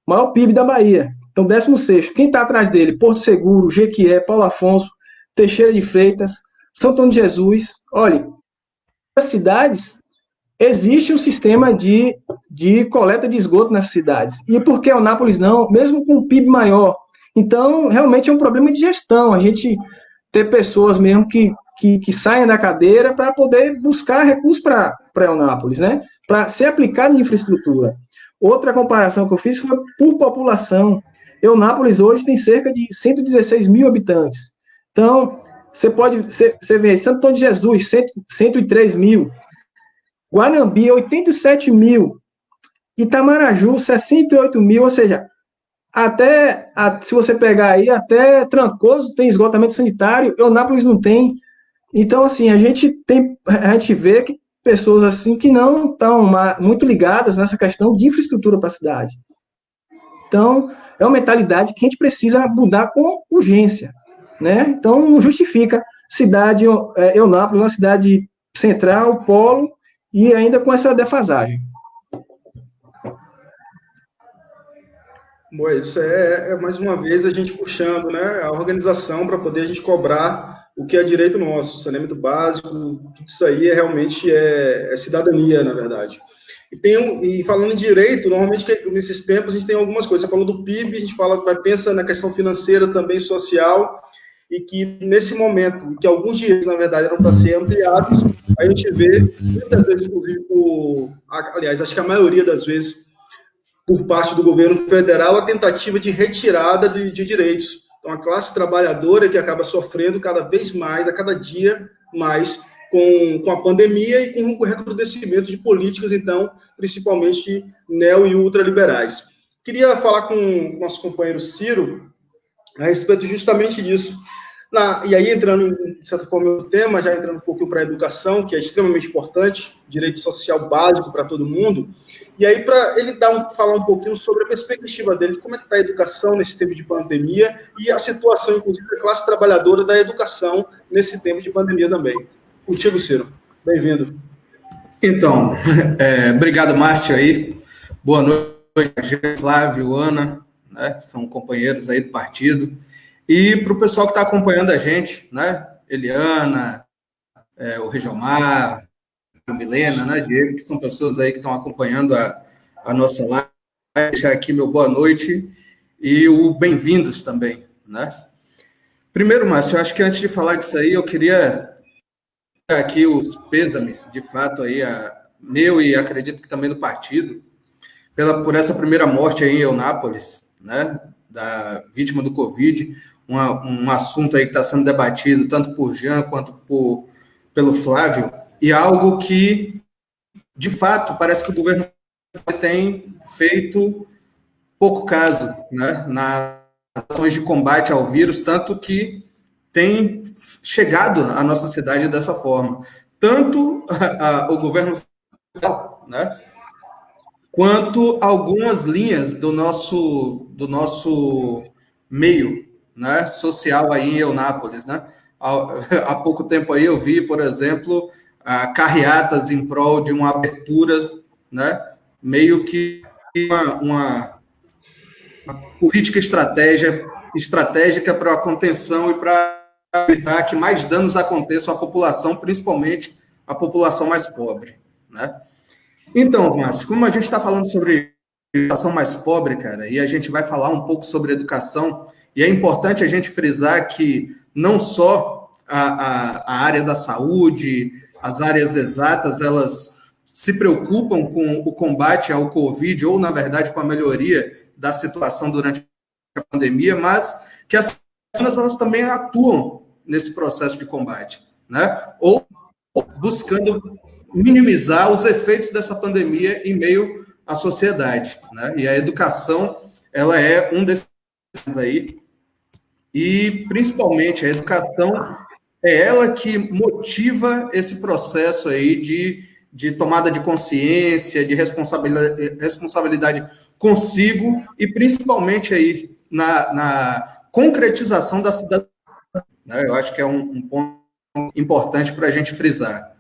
maior PIB da Bahia. Então, 16º. Quem está atrás dele? Porto Seguro, Jequié, Paulo Afonso, Teixeira de Freitas, São Antônio de Jesus. Olha, nas cidades existe um sistema de coleta de esgoto nessas cidades. E por que Eunápolis não? Mesmo com um PIB maior. Então, realmente é um problema de gestão. A gente ter pessoas mesmo que saiam da cadeira para poder buscar recursos para Eunápolis, né? Para ser aplicado em infraestrutura. Outra comparação que eu fiz foi por população. Eunápolis hoje tem cerca de 116 mil habitantes. Então, você vê, Santo Antônio de Jesus, 103 mil. Guanambi, 87 mil. Itamaraju, 68 mil. Ou seja, se você pegar aí, até Trancoso tem esgotamento sanitário, Eunápolis não tem. Então, assim, a gente vê que pessoas assim que não estão muito ligadas nessa questão de infraestrutura para a cidade. Então, é uma mentalidade que a gente precisa mudar com urgência, né? Então, não justifica Eunápolis, uma cidade central, polo, e ainda com essa defasagem. Bom, isso mais uma vez a gente puxando, né, a organização para poder a gente cobrar o que é direito nosso, saneamento básico, tudo isso aí realmente é cidadania, na verdade. E falando em direito, normalmente nesses tempos a gente tem algumas coisas. Você falou do PIB, a gente pensa na questão financeira também, social, e que nesse momento, que alguns direitos, na verdade, eram para ser ampliados, a gente vê, muitas vezes, inclusive, aliás, acho que a maioria das vezes, por parte do governo federal, a tentativa de retirada de direitos. Então, a classe trabalhadora que acaba sofrendo cada vez mais, a cada dia mais, com a pandemia e com o recrudescimento de políticas, então, principalmente neo- e ultraliberais. Queria falar com o nosso companheiro Ciro a respeito justamente disso. E aí, entrando, de certa forma, no tema, já entrando um pouquinho para a educação, que é extremamente importante, direito social básico para todo mundo, e aí para ele falar um pouquinho sobre a perspectiva dele, como é que está a educação nesse tempo de pandemia e a situação, inclusive, da classe trabalhadora da educação nesse tempo de pandemia também. Contigo, Ciro. Bem-vindo. Então, obrigado, Márcio, aí. Boa noite, Flávio, Ana, né, são companheiros aí do partido. E para o pessoal que está acompanhando a gente, né? Eliana, o Regiomar, a Milena, né, Diego, que são pessoas aí que estão acompanhando a nossa live. Vou deixar aqui meu boa noite e o bem-vindos também, né? Primeiro, Márcio, eu acho que antes de falar disso aí, eu queria dar aqui os pêsames, de fato, aí, meu e acredito que também do partido, por essa primeira morte aí em Eunápolis, né? Da vítima do Covid, um assunto aí que está sendo debatido tanto por Jean quanto pelo Flávio, e algo que, de fato, parece que o governo tem feito pouco caso, né, nas ações de combate ao vírus, tanto que tem chegado à nossa cidade dessa forma. Tanto o governo federal, né, quanto algumas linhas do nosso meio, né, social aí em Eunápolis, né? Há pouco tempo aí eu vi, por exemplo, carreatas em prol de uma abertura, né, meio que uma política estratégica para a contenção e para evitar que mais danos aconteçam à população, principalmente a população mais pobre, né? Então, Márcio, como a gente está falando sobre educação mais pobre, cara, e a gente vai falar um pouco sobre educação, e é importante a gente frisar que não só a área da saúde, as áreas exatas, elas se preocupam com o combate ao Covid, ou, na verdade, com a melhoria da situação durante a pandemia, mas que as vacinas, elas também atuam nesse processo de combate, né? Ou buscando minimizar os efeitos dessa pandemia em meio à sociedade, né? E a educação, ela é um desses aí, e principalmente a educação é ela que motiva esse processo aí de tomada de consciência, de responsabilidade consigo e principalmente aí na concretização da cidadania, né? Eu acho que é um ponto importante para a gente frisar.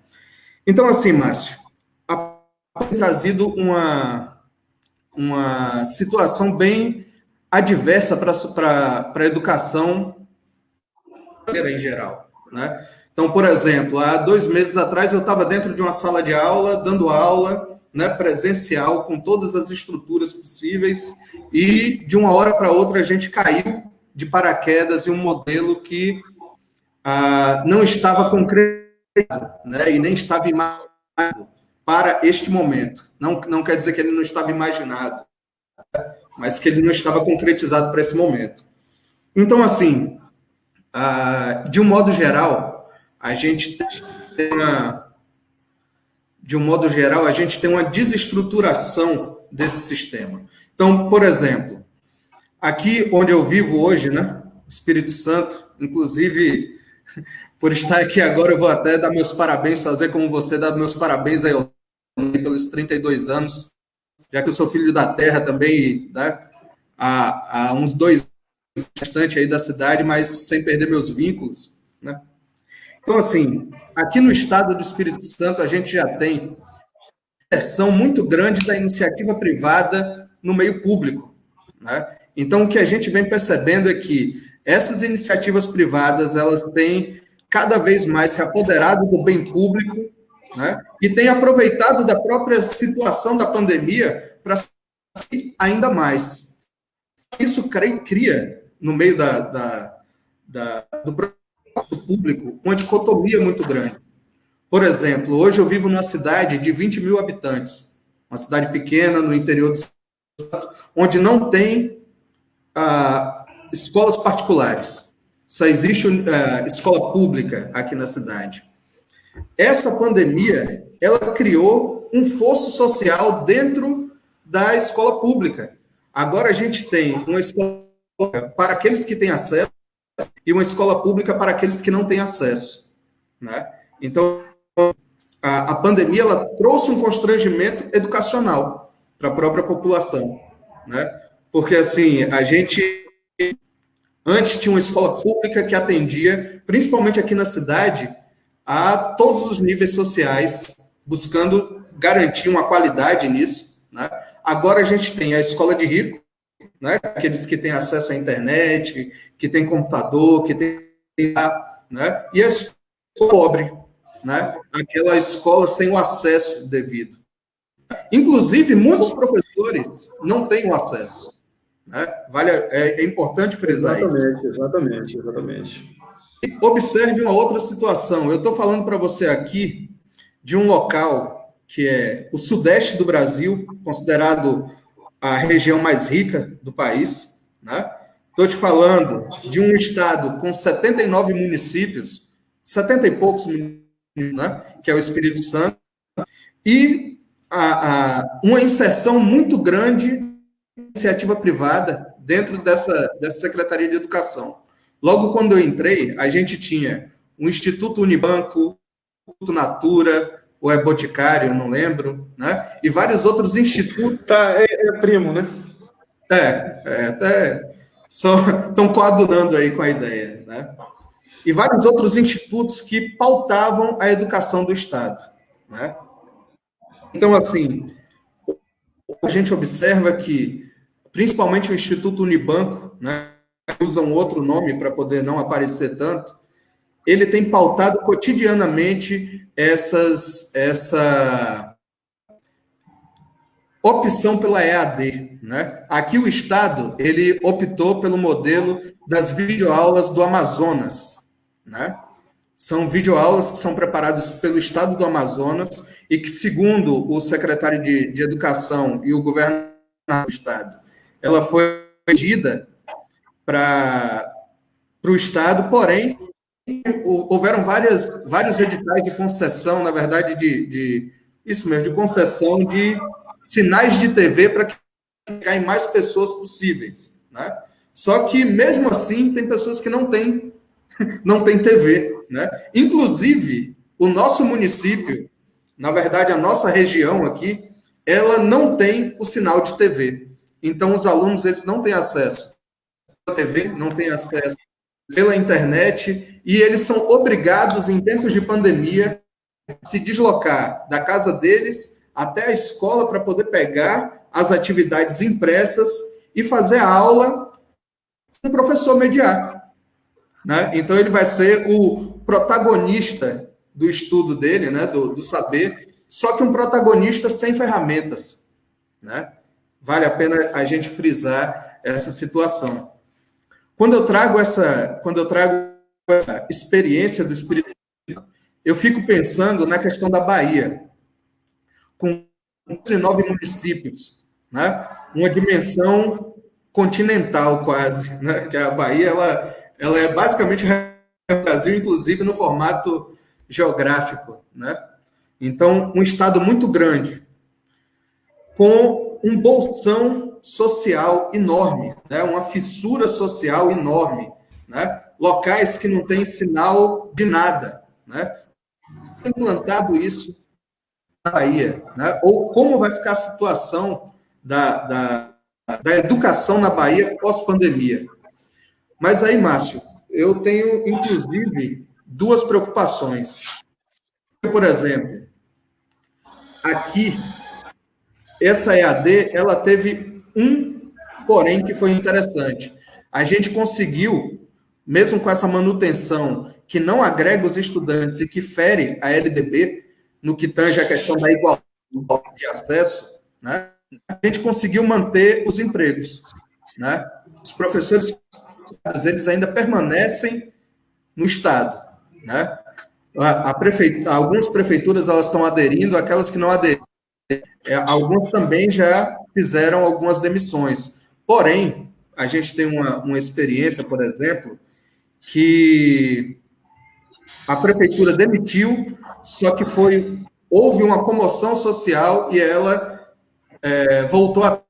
Então, assim, Márcio, tem trazido uma situação bem adversa para a educação em geral, né? Então, por exemplo, há 2 meses atrás eu estava dentro de uma sala de aula, dando aula, né, presencial, com todas as estruturas possíveis, e de uma hora para outra a gente caiu de paraquedas em um modelo que não estava concretizado, né, e nem estava imaginado para este momento. Não quer dizer que ele não estava imaginado, mas que ele não estava concretizado para esse momento. Então, assim, de um modo geral, a gente tem uma desestruturação desse sistema. Então, por exemplo, aqui onde eu vivo hoje, né, Espírito Santo, inclusive, por estar aqui agora, eu vou até dar meus parabéns, fazer como você dá meus parabéns aí pelos 32 anos, já que eu sou filho da terra também, né, há uns 2 anos distante aí da cidade, mas sem perder meus vínculos, né? Então, assim, aqui no estado do Espírito Santo, a gente já tem inserção muito grande da iniciativa privada no meio público, né? Então, o que a gente vem percebendo é que essas iniciativas privadas, elas têm cada vez mais se apoderado do bem público, né? E têm aproveitado da própria situação da pandemia para ainda mais. Isso cria, no meio do público, uma dicotomia muito grande. Por exemplo, hoje eu vivo numa cidade de 20 mil habitantes, uma cidade pequena no interior do estado, onde não tem escolas particulares, só existe escola pública aqui na cidade. Essa pandemia, ela criou um fosso social dentro da escola pública. Agora a gente tem uma escola para aqueles que têm acesso e uma escola pública para aqueles que não têm acesso, né? Então, a pandemia, ela trouxe um constrangimento educacional para a própria população, né? Porque, assim, a gente antes tinha uma escola pública que atendia, principalmente aqui na cidade, a todos os níveis sociais, buscando garantir uma qualidade nisso, né? Agora a gente tem a escola de rico, né? Aqueles que têm acesso à internet, que têm computador, que têm, né? E a escola pobre, né? Aquela escola sem o acesso devido. Inclusive, muitos professores não têm o acesso, né? É importante frisar isso. Exatamente. Observe uma outra situação. Eu estou falando para você aqui de um local que é o sudeste do Brasil, considerado a região mais rica do país, né? Estou te falando de um estado com 79 municípios, 70 e poucos municípios, né? Que é o Espírito Santo, e uma inserção muito grande de iniciativa privada dentro dessa Secretaria de Educação. Logo quando eu entrei, a gente tinha o Instituto Unibanco, o Instituto Natura, ou é Boticário, eu não lembro, né? E vários outros institutos. É primo, né? Até só estão coadunando aí com a ideia, né? E vários outros institutos que pautavam a educação do Estado, né? Então, assim, a gente observa que, principalmente o Instituto Unibanco, né, usa um outro nome para poder não aparecer tanto, ele tem pautado cotidianamente essa opção pela EAD, né? Aqui o Estado, ele optou pelo modelo das videoaulas do Amazonas, né? São videoaulas que são preparadas pelo Estado do Amazonas e que, segundo o secretário de Educação e o governador do Estado, ela foi pedida para o Estado, porém, houveram vários editais de concessão, na verdade, isso mesmo, de concessão de sinais de TV para que chegar em mais pessoas possíveis, né? Só que, mesmo assim, tem pessoas que não têm TV, né? Inclusive, o nosso município, na verdade, a nossa região aqui, ela não tem o sinal de TV. Então, os alunos, eles não têm acesso à TV, não têm acesso pela internet, e eles são obrigados, em tempos de pandemia, a se deslocar da casa deles até a escola para poder pegar as atividades impressas e fazer a aula com o professor mediar, né? Então, ele vai ser o protagonista do estudo dele, né? do saber, só que um protagonista sem ferramentas, né? Vale a pena a gente frisar essa situação. Quando eu trago essa experiência do Espírito Santo, eu fico pensando na questão da Bahia, com 19 municípios, né? Uma dimensão continental quase, né? Que a Bahia ela é basicamente o Brasil, inclusive no formato geográfico, né? Então, um estado muito grande, com um bolsão social enorme, né? Uma fissura social enorme, né? Locais que não têm sinal de nada, né? Implantado isso na Bahia, né? Ou como vai ficar a situação da educação na Bahia pós-pandemia. Mas aí, Márcio, eu tenho, inclusive, duas preocupações. Por exemplo, aqui, essa EAD, ela teve um porém que foi interessante. A gente conseguiu, mesmo com essa manutenção que não agrega os estudantes e que fere a LDB, no que tange a questão da igualdade de acesso, né, a gente conseguiu manter os empregos, né? Os professores, eles ainda permanecem no Estado, né? Algumas prefeituras, elas estão aderindo, aquelas que não aderiram, algumas também já fizeram algumas demissões. Porém, a gente tem uma experiência, por exemplo, que a prefeitura demitiu, só que houve uma comoção social e ela voltou à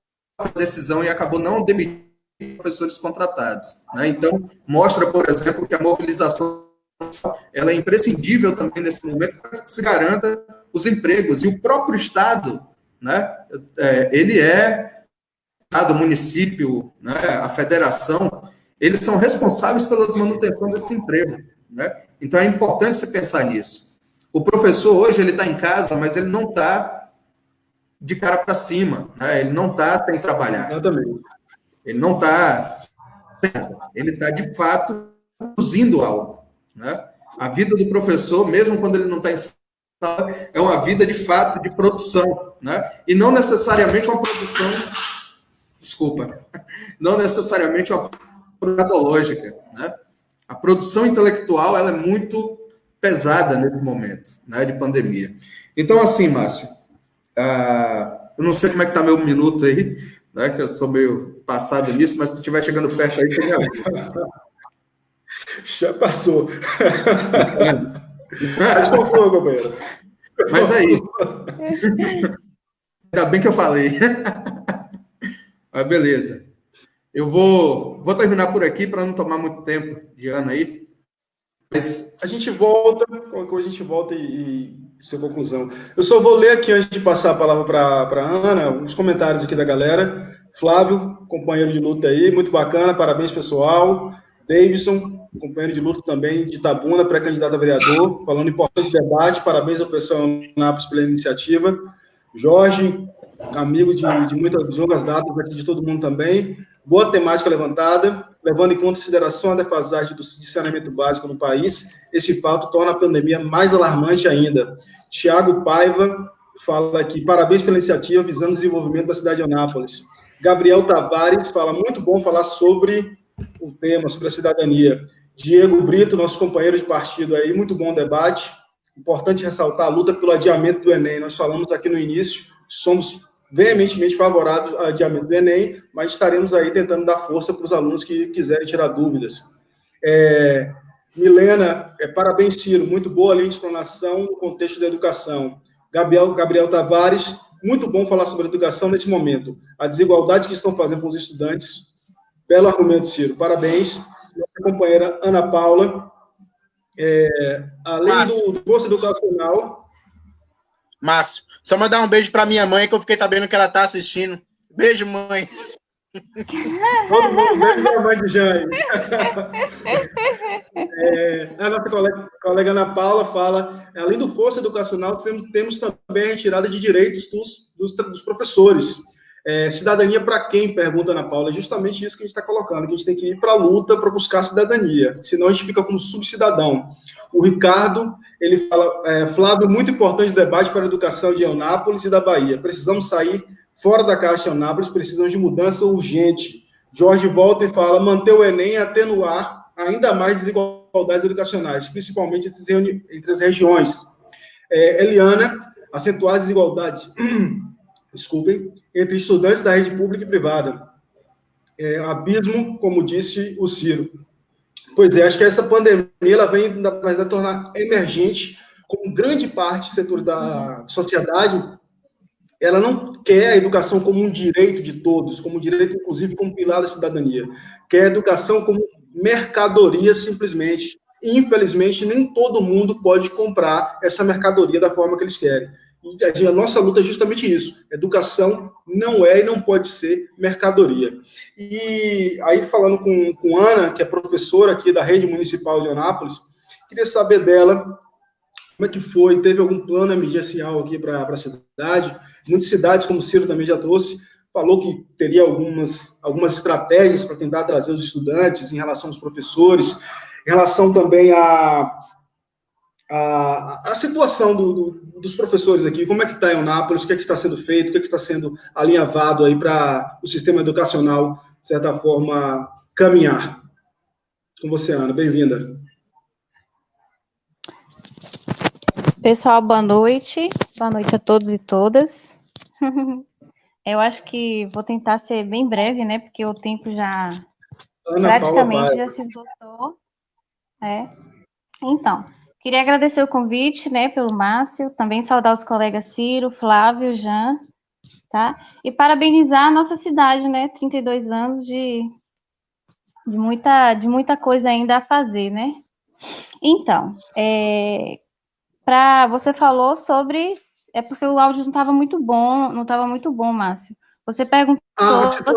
decisão e acabou não demitindo professores contratados, né? Então, mostra, por exemplo, que a mobilização ela é imprescindível também nesse momento para que se garanta os empregos. E o próprio Estado, né, ele o Estado, o município, né, a federação, eles são responsáveis pela manutenção desse emprego, né? Então, é importante você pensar nisso. O professor hoje, ele está em casa, mas ele não está de cara para cima, né? Ele não está sem trabalhar. Exatamente. Ele não está... Ele está, de fato, produzindo algo, né? A vida do professor, mesmo quando ele não está em sala, é uma vida, de fato, de produção, né? E não necessariamente uma produção... Desculpa. Não necessariamente uma metodológica, né? A produção intelectual, ela é muito pesada nesse momento, né, de pandemia. Então, assim, Márcio, eu não sei como é que está meu minuto aí, né, que eu sou meio passado nisso, mas se estiver chegando perto aí, você me avisa. Já passou. Mas voltou, companheiro. Mas é isso. Ainda bem que eu falei. Mas beleza. Eu vou terminar por aqui para não tomar muito tempo de Ana aí. Mas... A gente volta e sua conclusão. Eu só vou ler aqui, antes de passar a palavra para a Ana, uns comentários aqui da galera. Flávio, companheiro de luta aí, muito bacana, parabéns, pessoal. Davidson, companheiro de luta também de Itabuna, pré-candidato a vereador, falando importante debate, parabéns ao pessoal Nápoles pela iniciativa. Jorge, amigo de muitas longas datas aqui de todo mundo também. Boa temática levantada, levando em consideração a defasagem do saneamento básico no país, esse fato torna a pandemia mais alarmante ainda. Tiago Paiva fala aqui, parabéns pela iniciativa visando o desenvolvimento da cidade de Anápolis. Gabriel Tavares fala, muito bom falar sobre o tema, sobre a cidadania. Diego Brito, nosso companheiro de partido aí, muito bom debate. Importante ressaltar a luta pelo adiamento do Enem. Nós falamos aqui no início, somos veementemente favoráveis ao adiamento do Enem, mas estaremos aí tentando dar força para os alunos que quiserem tirar dúvidas. Milena, parabéns, Ciro, muito boa linha de explanação no contexto da educação. Gabriel Tavares, muito bom falar sobre educação nesse momento. A desigualdade que estão fazendo com os estudantes. Belo argumento, Ciro, parabéns. Nossa companheira Ana Paula, além do curso educacional... Márcio, só mandar um beijo para minha mãe, que eu fiquei sabendo que ela está assistindo. Beijo, mãe. Todo mundo, beijo para a mãe de Jane. A nossa colega Ana Paula fala, além do força educacional, temos também a retirada de direitos dos professores. Cidadania para quem? Pergunta Ana Paula. É justamente isso que a gente está colocando, que a gente tem que ir para a luta para buscar cidadania, senão a gente fica como subcidadão. O Ricardo, ele fala, Flávio, muito importante o debate para a educação de Eunápolis e da Bahia. Precisamos sair fora da caixa Eunápolis, precisamos de mudança urgente. Jorge volta e fala, manter o Enem e atenuar ainda mais desigualdades educacionais, principalmente entre as regiões. Eliana, acentuar as desigualdades, desculpem, entre estudantes da rede pública e privada. Abismo, como disse o Ciro. Pois é, acho que essa pandemia ela vai tornar emergente, como grande parte do setor da sociedade, ela não quer a educação como um direito de todos, como um direito, inclusive, como pilar da cidadania. Quer a educação como mercadoria, simplesmente. Infelizmente, nem todo mundo pode comprar essa mercadoria da forma que eles querem. E a nossa luta é justamente isso. Educação não é e não pode ser mercadoria. E aí, falando com Ana, que é professora aqui da Rede Municipal de Eunápolis, queria saber dela como é que foi, teve algum plano emergencial aqui para a cidade. Muitas cidades, como o Ciro também já trouxe, falou que teria algumas estratégias para tentar trazer os estudantes em relação aos professores, em relação também à situação dos professores aqui, como é que está em Eunápolis, o que é que está sendo feito, o que é que está sendo alinhavado aí para o sistema educacional, de certa forma, caminhar. Com você, Ana, bem-vinda. Pessoal, boa noite a todos e todas. Eu acho que vou tentar ser bem breve, né, porque o tempo já praticamente já se esgotou. Então, queria agradecer o convite, né, pelo Márcio, também saudar os colegas Ciro, Flávio, Jean, tá? E parabenizar a nossa cidade, né, 32 anos de muita coisa ainda a fazer, né? Então, você falou sobre, porque o áudio não estava muito bom, Márcio. Você perguntou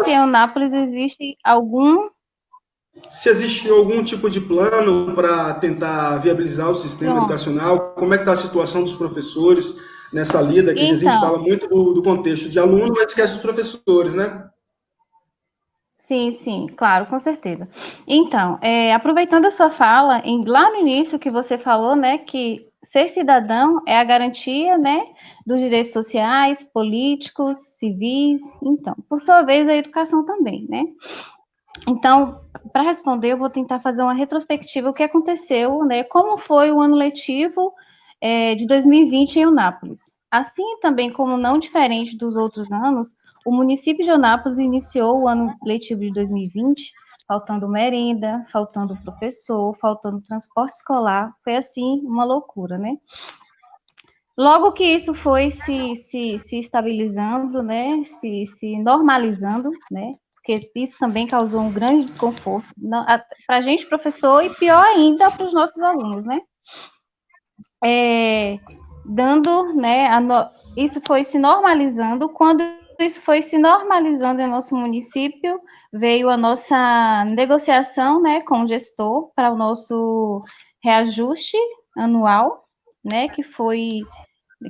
se em Eunápolis existe Se existe algum tipo de plano para tentar viabilizar o sistema educacional, como é que está a situação dos professores nessa lida, que a gente fala muito do contexto de aluno, mas esquece os professores, né? Sim, claro, com certeza. Então, aproveitando a sua fala, lá no início que você falou, né, que ser cidadão é a garantia, né, dos direitos sociais, políticos, civis, então, por sua vez, a educação também, né? Então, para responder, eu vou tentar fazer uma retrospectiva do que aconteceu, né, como foi o ano letivo de 2020 em Eunápolis. Assim também como não diferente dos outros anos, o município de Eunápolis iniciou o ano letivo de 2020 faltando merenda, faltando professor, faltando transporte escolar, foi assim uma loucura, né? Logo que isso foi se estabilizando, né, se normalizando, né, porque isso também causou um grande desconforto para a gente, professor, e pior ainda para os nossos alunos, né? Isso foi se normalizando. Quando isso foi se normalizando em nosso município, veio a nossa negociação, né, com o gestor para o nosso reajuste anual, né, que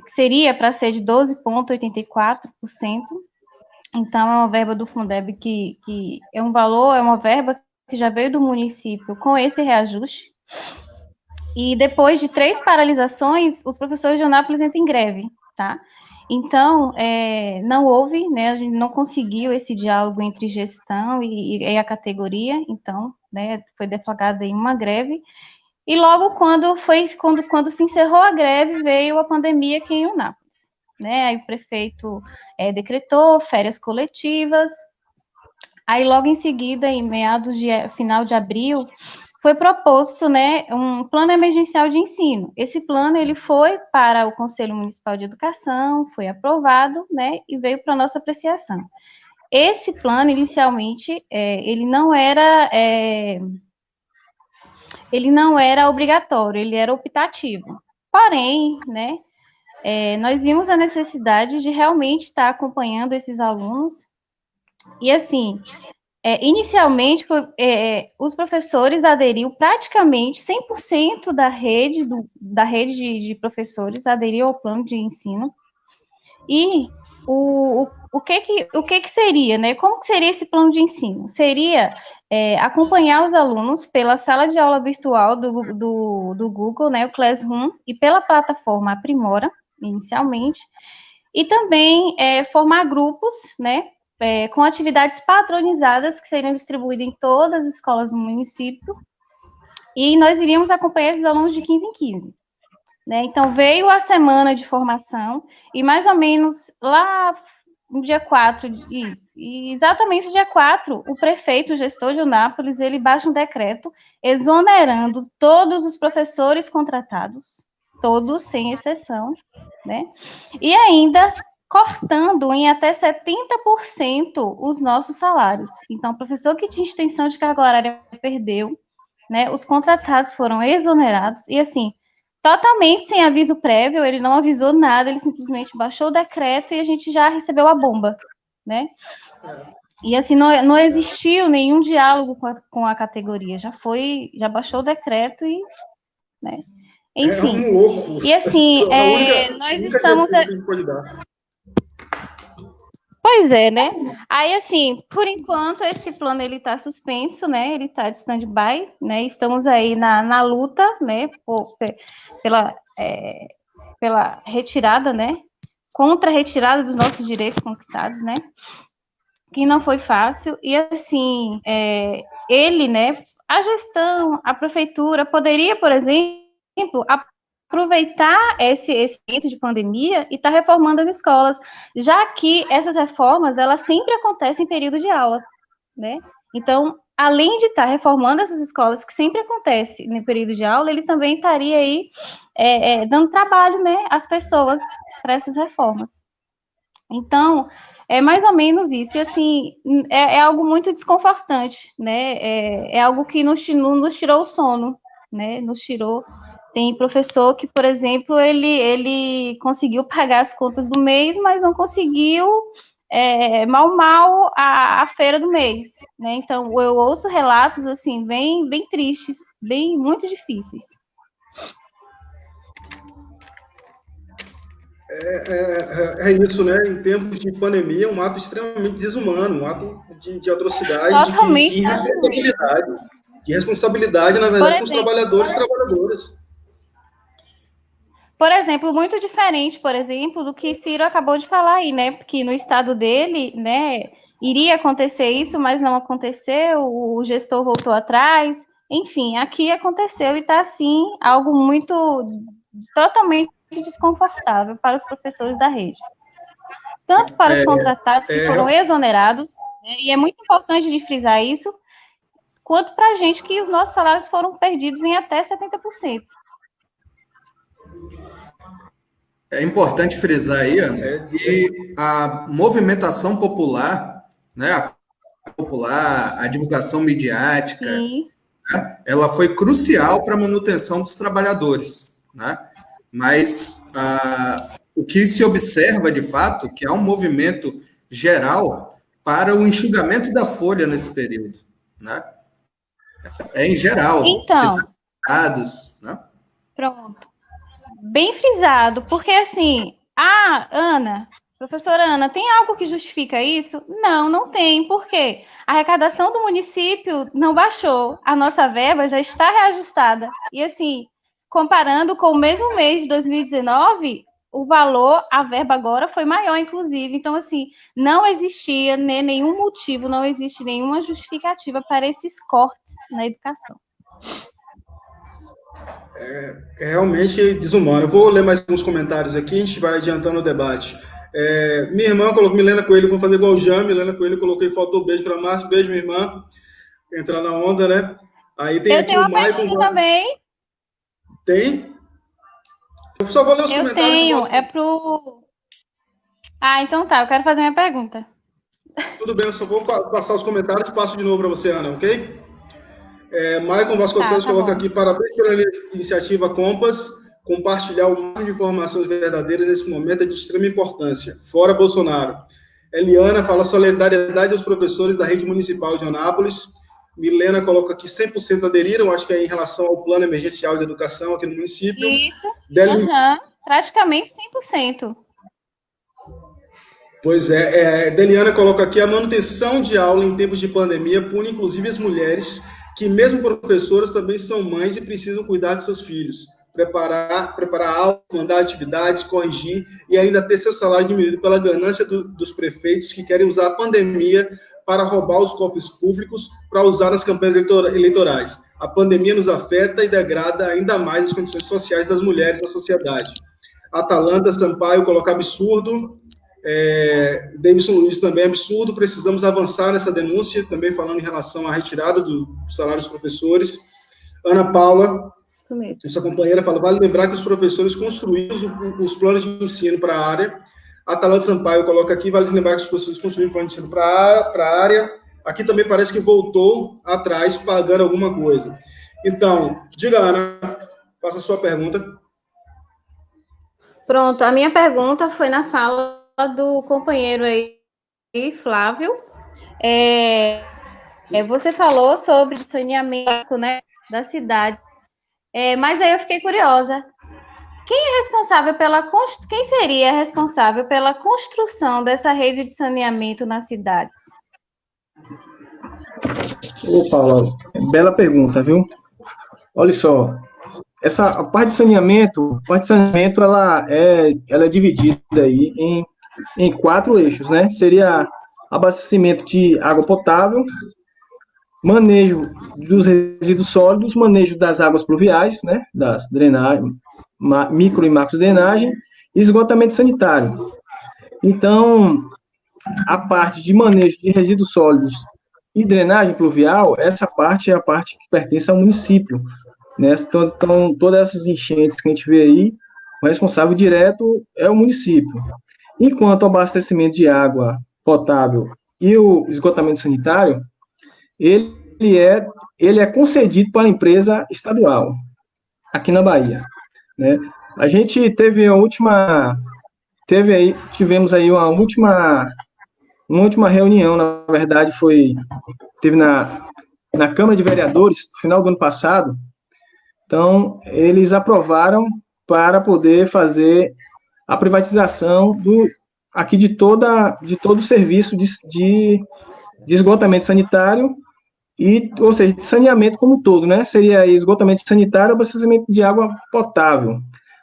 seria para ser de 12,84%. Então, é uma verba do Fundeb que é uma verba que já veio do município com esse reajuste. E depois de 3 paralisações, os professores de Eunápolis entram em greve, tá? Então, não houve, né, a gente não conseguiu esse diálogo entre gestão e a categoria, então, né, foi deflagrada aí uma greve, e logo quando se encerrou a greve, veio a pandemia aqui em Eunápolis, né, aí o prefeito decretou férias coletivas, aí logo em seguida, em final de abril, foi proposto, né, um plano emergencial de ensino. Esse plano, ele foi para o Conselho Municipal de Educação, foi aprovado, né, e veio para a nossa apreciação. Esse plano, inicialmente, ele não era obrigatório, ele era optativo. Porém, né, nós vimos a necessidade de realmente estar acompanhando esses alunos, e assim, inicialmente, os professores aderiam, praticamente 100% da rede de professores aderiu ao plano de ensino. E o que seria, né? Como que seria esse plano de ensino? Seria acompanhar os alunos pela sala de aula virtual do Google, né, o Classroom, e pela plataforma Aprimora, inicialmente, e também formar grupos, né, com atividades padronizadas que seriam distribuídas em todas as escolas do município, e nós iríamos acompanhar esses alunos de 15 em 15. Né? Então, veio a semana de formação, e mais ou menos lá no dia 4, e exatamente no dia 4, o prefeito, o gestor de Eunápolis, ele baixa um decreto exonerando todos os professores contratados, todos, sem exceção, né? E ainda cortando em até 70% os nossos salários. Então, o professor que tinha extensão de carga horária perdeu, né? Os contratados foram exonerados, e assim, totalmente sem aviso prévio, ele não avisou nada, ele simplesmente baixou o decreto e a gente já recebeu a bomba, né? E assim, não existiu nenhum diálogo com a categoria, já baixou o decreto e, né? Enfim. É um louco. E assim, nós estamos... Pois é, né? Aí, assim, por enquanto, esse plano, ele está suspenso, né? Ele está de stand-by, né? Estamos aí na luta, né? Pela retirada, né? Contra a retirada dos nossos direitos conquistados, né? Que não foi fácil. E, assim, ele, né? A gestão, a prefeitura poderia, por exemplo, aproveitar esse momento de pandemia e estar reformando as escolas, já que essas reformas, elas sempre acontecem em período de aula, né? Então, além de estar reformando essas escolas, que sempre acontece no período de aula, ele também estaria aí dando trabalho, né, às pessoas para essas reformas. Então, é mais ou menos isso, e assim, é algo muito desconfortante, né, é algo que nos tirou o sono, né, nos tirou. Tem professor que, por exemplo, ele conseguiu pagar as contas do mês, mas não conseguiu mal a feira do mês, né? Então, eu ouço relatos, assim, bem tristes, muito difíceis. É isso, né? Em tempos de pandemia, um ato extremamente desumano, um ato de atrocidade, totalmente de irresponsabilidade. De responsabilidade, na verdade, com os trabalhadores e trabalhadoras. Por exemplo, muito diferente, por exemplo, do que Ciro acabou de falar aí, né? Porque no estado dele, né, iria acontecer isso, mas não aconteceu, o gestor voltou atrás. Enfim, aqui aconteceu e está, assim, algo totalmente desconfortável para os professores da rede. Tanto para os contratados que foram exonerados, né, e é muito importante de frisar isso, quanto para a gente que os nossos salários foram perdidos em até 70%. É importante frisar aí, André, que a movimentação popular, né, a divulgação midiática, né, ela foi crucial para a manutenção dos trabalhadores, né? Mas o que se observa, de fato, que há um movimento geral para o enxugamento da folha nesse período, né? Em geral. Então, né? Pronto. Bem frisado, porque assim, professora Ana, tem algo que justifica isso? Não, não tem, por quê? A arrecadação do município não baixou, a nossa verba já está reajustada, e assim, comparando com o mesmo mês de 2019, o valor, a verba agora foi maior, inclusive. Então, assim, não existia nenhum motivo, não existe nenhuma justificativa para esses cortes na educação. É realmente desumano. Eu vou ler mais alguns comentários aqui, a gente vai adiantando o debate. Minha irmã colocou Milena Coelho, vou fazer igual o Jean, Milena Coelho, coloquei, faltou beijo para Márcio, beijo, minha irmã, entrar na onda, né? Aí tem aqui o Maicon. Eu tenho uma pergunta também. Tem? Eu só vou ler os comentários. Eu tenho, é pro... Ah, então tá, eu quero fazer minha pergunta. Tudo bem, eu só vou passar os comentários e passo de novo para você, Ana, ok? Maicon Vasconcelos coloca aqui, parabéns pela iniciativa Compass, compartilhar o máximo de informações verdadeiras nesse momento é de extrema importância. Fora Bolsonaro. Eliana fala solidariedade aos professores da rede municipal de Anápolis. Milena coloca aqui 100% aderiram, acho que é em relação ao plano emergencial de educação aqui no município. Isso, praticamente 100%. Pois Deliana coloca aqui a manutenção de aula em tempos de pandemia pune inclusive as mulheres que mesmo professoras também são mães e precisam cuidar de seus filhos, preparar aulas, mandar atividades, corrigir e ainda ter seu salário diminuído pela ganância dos prefeitos que querem usar a pandemia para roubar os cofres públicos para usar nas campanhas eleitorais. A pandemia nos afeta e degrada ainda mais as condições sociais das mulheres na sociedade. Atalanta Sampaio coloca absurdo. Davidson Luiz também absurdo, precisamos avançar nessa denúncia, também falando em relação à retirada do salário dos professores. Ana Paula, nossa companheira, fala, vale lembrar que os professores construíram os planos de ensino para a área. Atalanta Sampaio coloca aqui, vale lembrar que os professores construíram o plano de ensino para a área. Aqui também parece que voltou atrás, pagando alguma coisa. Então, diga, Ana, faça a sua pergunta. Pronto, a minha pergunta foi na fala do companheiro aí, Flávio. Você falou sobre o saneamento, né, das cidades, mas aí eu fiquei curiosa. Quem seria responsável pela construção dessa rede de saneamento nas cidades? Ô, Paula, bela pergunta, viu? Olha só, a parte de saneamento, ela é dividida aí em 4 eixos, né? Seria abastecimento de água potável, manejo dos resíduos sólidos, manejo das águas pluviais, né? Das drenagens, micro e macro drenagem, e esgotamento sanitário. Então, a parte de manejo de resíduos sólidos e drenagem pluvial, essa parte é a parte que pertence ao município, né? Então, todas essas enchentes que a gente vê aí, o responsável direto é o município. Enquanto o abastecimento de água potável e o esgotamento sanitário, ele é concedido pela empresa estadual, aqui na Bahia, né? A gente tivemos aí uma última reunião, na verdade, teve na Câmara de Vereadores, no final do ano passado. Então, eles aprovaram para poder fazer a privatização de todo o serviço de esgotamento sanitário, ou seja, de saneamento como um todo, né? Seria esgotamento sanitário e abastecimento de água potável.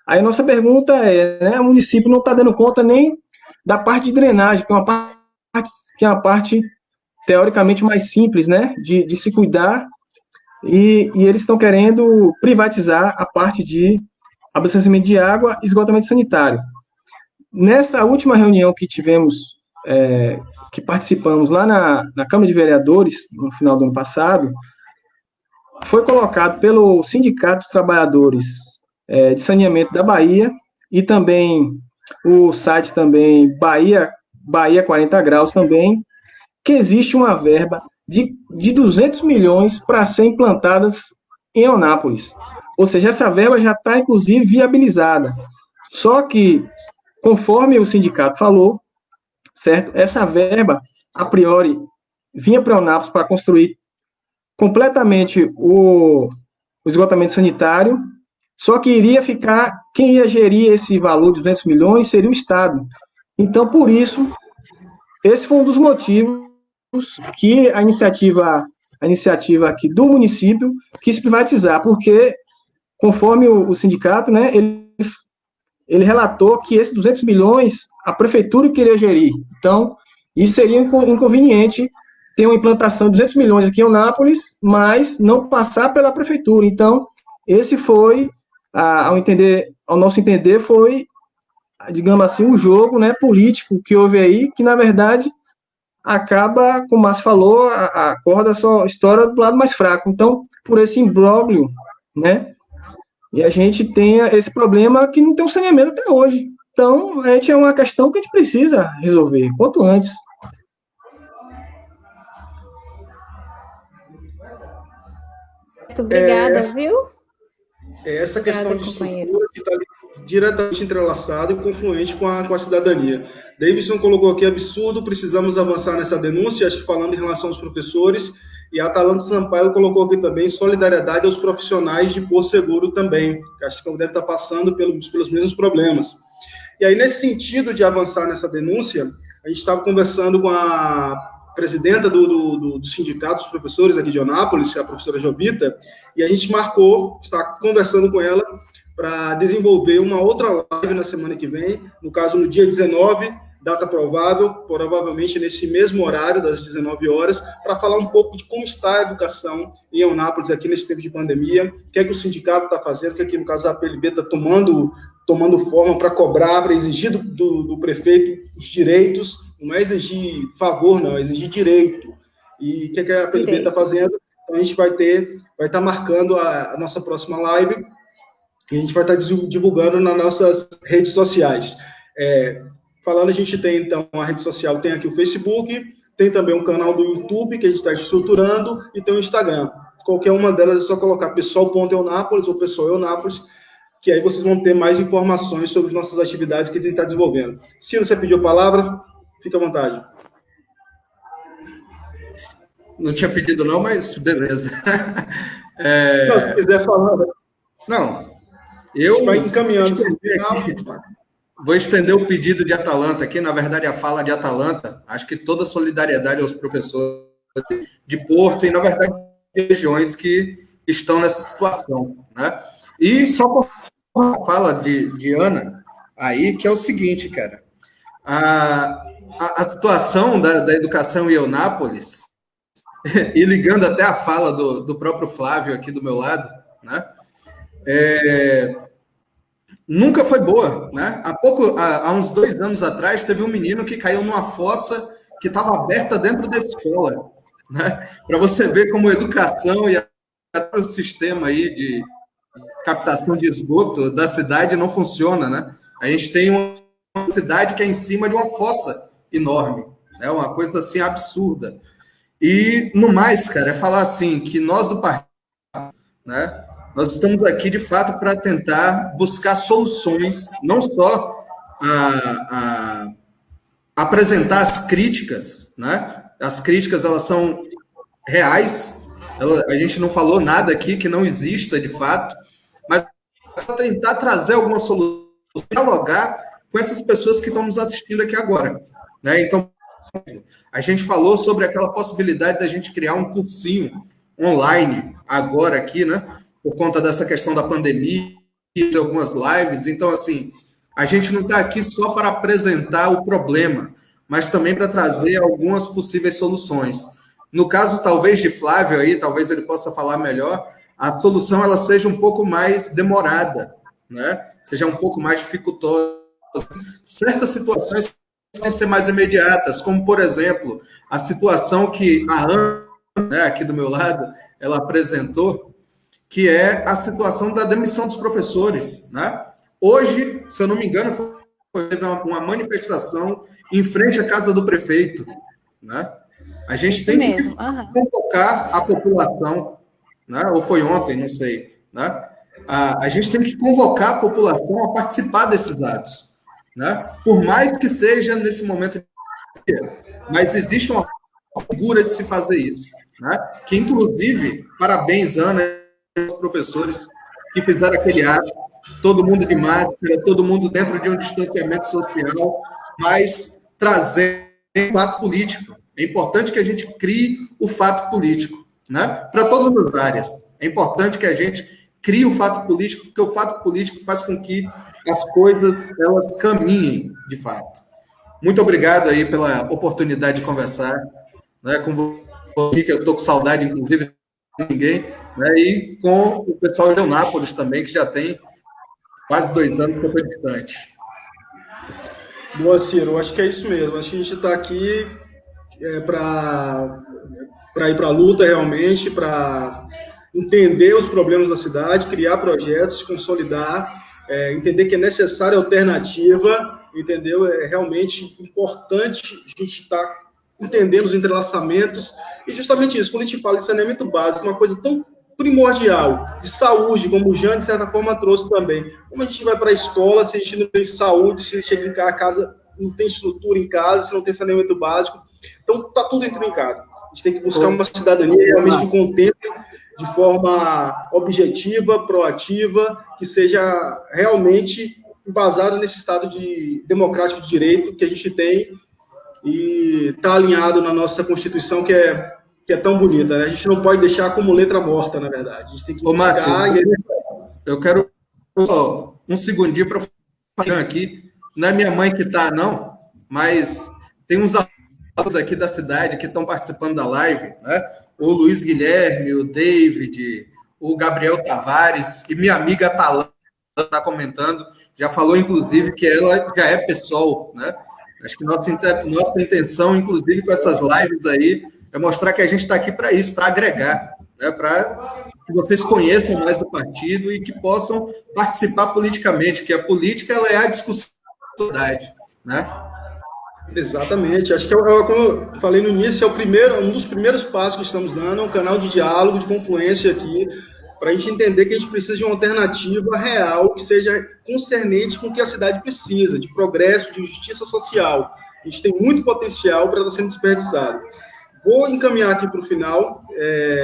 Aí a nossa pergunta né, o município não está dando conta nem da parte de drenagem, que é uma parte teoricamente mais simples, né, de se cuidar, e eles estão querendo privatizar a parte de abastecimento de água e esgotamento sanitário. Nessa última reunião que tivemos, que participamos lá na Câmara de Vereadores, no final do ano passado, foi colocado pelo Sindicato dos Trabalhadores de Saneamento da Bahia, e também o site também Bahia 40 Graus também, que existe uma verba de 200 milhões para ser implantadas em Anápolis. Ou seja, essa verba já está, inclusive, viabilizada. Só que, conforme o sindicato falou, certo? Essa verba, a priori, vinha para Anápolis para construir completamente o esgotamento sanitário, só que quem ia gerir esse valor de 200 milhões seria o Estado. Então, por isso, esse foi um dos motivos que a iniciativa aqui do município quis privatizar, porque, conforme o sindicato, né, ele relatou que esses 200 milhões a prefeitura queria gerir. Então, isso seria inconveniente ter uma implantação de 200 milhões aqui em Eunápolis, mas não passar pela prefeitura. Então, esse foi, ao nosso entender, foi, digamos assim, um jogo, né, político que houve aí, que, na verdade, acaba, como o Márcio falou, a corda só estoura do lado mais fraco. Então, por esse imbróglio, né, e a gente tem esse problema que não tem um saneamento até hoje. Então, a gente é uma questão que a gente precisa resolver, quanto antes. Obrigada, viu? Essa questão de estrutura que está diretamente entrelaçada e confluente com a cidadania. Davidson colocou aqui absurdo, precisamos avançar nessa denúncia, acho que falando em relação aos professores, e a Atalanta Sampaio colocou aqui também solidariedade aos profissionais de Porto Seguro também, que acho que deve estar passando pelos mesmos problemas. E aí, nesse sentido de avançar nessa denúncia, a gente estava conversando com a presidenta do sindicato dos professores aqui de Eunápolis, a professora Jovita, e a gente marcou, está conversando com ela, para desenvolver uma outra live na semana que vem, no caso, no dia 19, data provável, provavelmente nesse mesmo horário, das 19 horas, para falar um pouco de como está a educação em Eunápolis aqui nesse tempo de pandemia, o que é que o sindicato está fazendo, o que é que, no caso, a APLB está tomando forma para cobrar, para exigir do prefeito os direitos, não é exigir favor, não, é exigir direito. E o que é que a APLB está fazendo? Então, a gente vai estar marcando a nossa próxima live, e a gente vai estar divulgando nas nossas redes sociais. Falando, a gente tem, então, a rede social, tem aqui o Facebook, tem também um canal do YouTube, que a gente está estruturando, e tem o Instagram. Qualquer uma delas é só colocar pessoal.eunápolis ou pessoal Eunápolis, que aí vocês vão ter mais informações sobre nossas atividades que a gente está desenvolvendo. Se você pediu a palavra, fica à vontade. Não tinha pedido não, mas beleza. Não, se quiser falar... Não, eu... Vai encaminhando. Vou estender o pedido de Atalanta aqui, na verdade, a fala de Atalanta. Acho que toda solidariedade aos professores de Porto e, na verdade, regiões que estão nessa situação, né? E só por a fala de Ana aí, que é o seguinte, cara. A situação da educação em Eunápolis, e ligando até a fala do próprio Flávio aqui do meu lado, né? Nunca foi boa, né? Há uns 2 anos atrás, teve um menino que caiu numa fossa que estava aberta dentro da escola, né? Para você ver como a educação e o sistema aí de captação de esgoto da cidade não funciona, né? A gente tem uma cidade que é em cima de uma fossa enorme, né? Uma coisa assim absurda. E, no mais, cara, é falar assim, que nós do partido, né? Nós estamos aqui, de fato, para tentar buscar soluções, não só apresentar as críticas, né? As críticas, elas são reais, a gente não falou nada aqui que não exista, de fato, mas para tentar trazer alguma solução, dialogar com essas pessoas que estão nos assistindo aqui agora, né? Então, a gente falou sobre aquela possibilidade da gente criar um cursinho online agora aqui, né? Por conta dessa questão da pandemia, de algumas lives. Então, assim, a gente não está aqui só para apresentar o problema, mas também para trazer algumas possíveis soluções. No caso, talvez, de Flávio aí, talvez ele possa falar melhor, a solução ela seja um pouco mais demorada, né? Seja um pouco mais dificultosa. Certas situações podem ser mais imediatas, como, por exemplo, a situação que a Ana, né, aqui do meu lado, ela apresentou, que é a situação da demissão dos professores, né? Hoje, se eu não me engano, teve uma manifestação em frente à casa do prefeito, né? A gente tem que convocar a população, né? Ou foi ontem, não sei, né? A gente tem que convocar a população a participar desses atos, né? Por mais que seja nesse momento, mas existe uma figura de se fazer isso, né? Que, inclusive, parabéns, Ana, os professores que fizeram aquele ato, todo mundo de máscara, todo mundo dentro de um distanciamento social, mas trazendo o fato político. É importante que a gente crie o fato político, né? Para todas as áreas. É importante que a gente crie o fato político, porque o fato político faz com que as coisas elas caminhem de fato. Muito obrigado aí pela oportunidade de conversar, né, com você, que eu estou com saudade, inclusive, de ninguém, né, e com o pessoal de Eunápolis também, que já tem quase 2 anos que eu estou distante. Boa, Ciro, acho que é isso mesmo. Acho que a gente está aqui para ir para a luta realmente, para entender os problemas da cidade, criar projetos, consolidar, entender que é necessária alternativa, entendeu? É realmente importante a gente estar entendendo os entrelaçamentos, e justamente isso, quando a gente fala de saneamento básico, uma coisa tão primordial, de saúde, como o Jean, de certa forma, trouxe também. Como a gente vai para a escola se a gente não tem saúde, se chega em casa, não tem estrutura em casa, se não tem saneamento básico? Então, está tudo intrincado. A gente tem que buscar uma cidadania realmente que contemple de forma objetiva, proativa, que seja realmente embasada nesse Estado democrático de direito que a gente tem e está alinhado na nossa Constituição, que é tão bonita, né? A gente não pode deixar como letra morta, na verdade. A gente tem que Márcio, eu quero só um segundinho para falar aqui. Não é minha mãe que está, não, mas tem uns alunos aqui da cidade que estão participando da live, né? O Luiz Guilherme, o David, o Gabriel Tavares e minha amiga Talana está comentando, já falou, inclusive, que ela já é PSOL, né? Acho que nossa intenção, inclusive, com essas lives aí, é mostrar que a gente está aqui para isso, para agregar, né? Para que vocês conheçam mais do partido e que possam participar politicamente, que a política ela é a discussão da sociedade, né? Exatamente. Acho que, como eu falei no início, um dos primeiros passos que estamos dando, é um canal de diálogo, de confluência aqui, para a gente entender que a gente precisa de uma alternativa real que seja concernente com o que a cidade precisa, de progresso, de justiça social. A gente tem muito potencial para estar sendo desperdiçado. Vou encaminhar aqui para o final.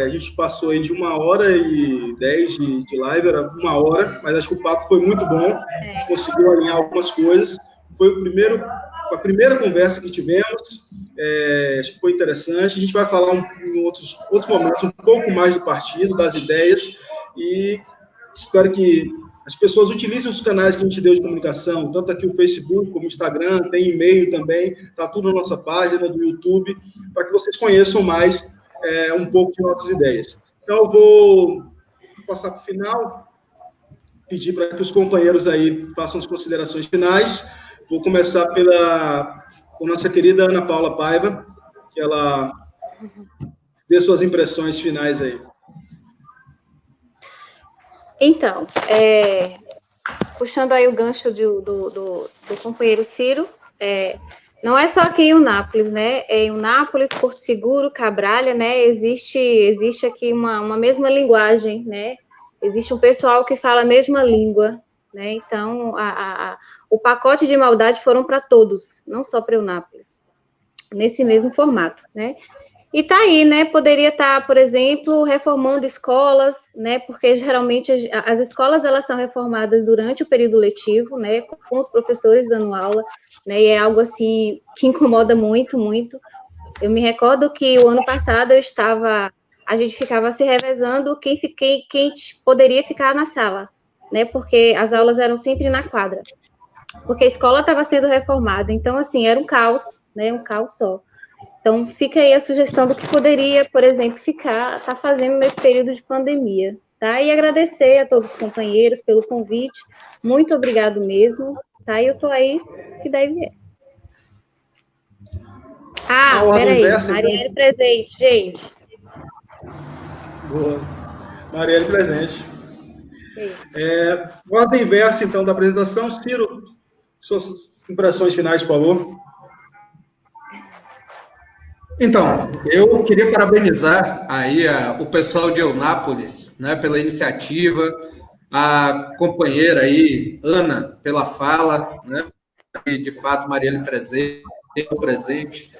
A gente passou aí de 1h10 de live, era 1 hora, mas acho que o papo foi muito bom. A gente conseguiu alinhar algumas coisas. Foi a primeira conversa que tivemos. Acho que foi interessante. A gente vai falar em outros momentos um pouco mais do partido, das ideias, e espero que as pessoas utilizem os canais que a gente deu de comunicação, tanto aqui o Facebook como o Instagram, tem e-mail também, está tudo na nossa página do YouTube, para que vocês conheçam mais um pouco de nossas ideias. Então, eu vou passar para o final, pedir para que os companheiros aí façam as considerações finais. Vou começar com nossa querida Ana Paula Paiva, que ela dê suas impressões finais aí. Então, puxando aí o gancho do companheiro Ciro, não é só aqui em Eunápolis, né? Em Eunápolis, Porto Seguro, Cabralha, né? Existe aqui uma mesma linguagem, né? Existe um pessoal que fala a mesma língua, né? Então, o pacote de maldade foram para todos, não só para Eunápolis, nesse mesmo formato, né? E tá aí, né? Poderia estar, por exemplo, reformando escolas, né? Porque geralmente as escolas elas são reformadas durante o período letivo, né? Com os professores dando aula, né? E é algo assim que incomoda muito, muito. Eu me recordo que o ano passado a gente ficava se revezando quem poderia ficar na sala, né? Porque as aulas eram sempre na quadra, porque a escola estava sendo reformada. Então, assim, era um caos, né? Um caos só. Então, fica aí a sugestão do que poderia, por exemplo, tá fazendo nesse período de pandemia, tá? E agradecer a todos os companheiros pelo convite, muito obrigado mesmo, tá? E eu tô aí, que daí vier. Peraí, Marielle presente, gente. Boa. Marielle presente. Ordem inversa, então, da apresentação. Ciro, suas impressões finais, por favor. Então, eu queria parabenizar aí o pessoal de Eunápolis, né, pela iniciativa, a companheira aí, Ana, pela fala, né, e de fato, Marielle presente,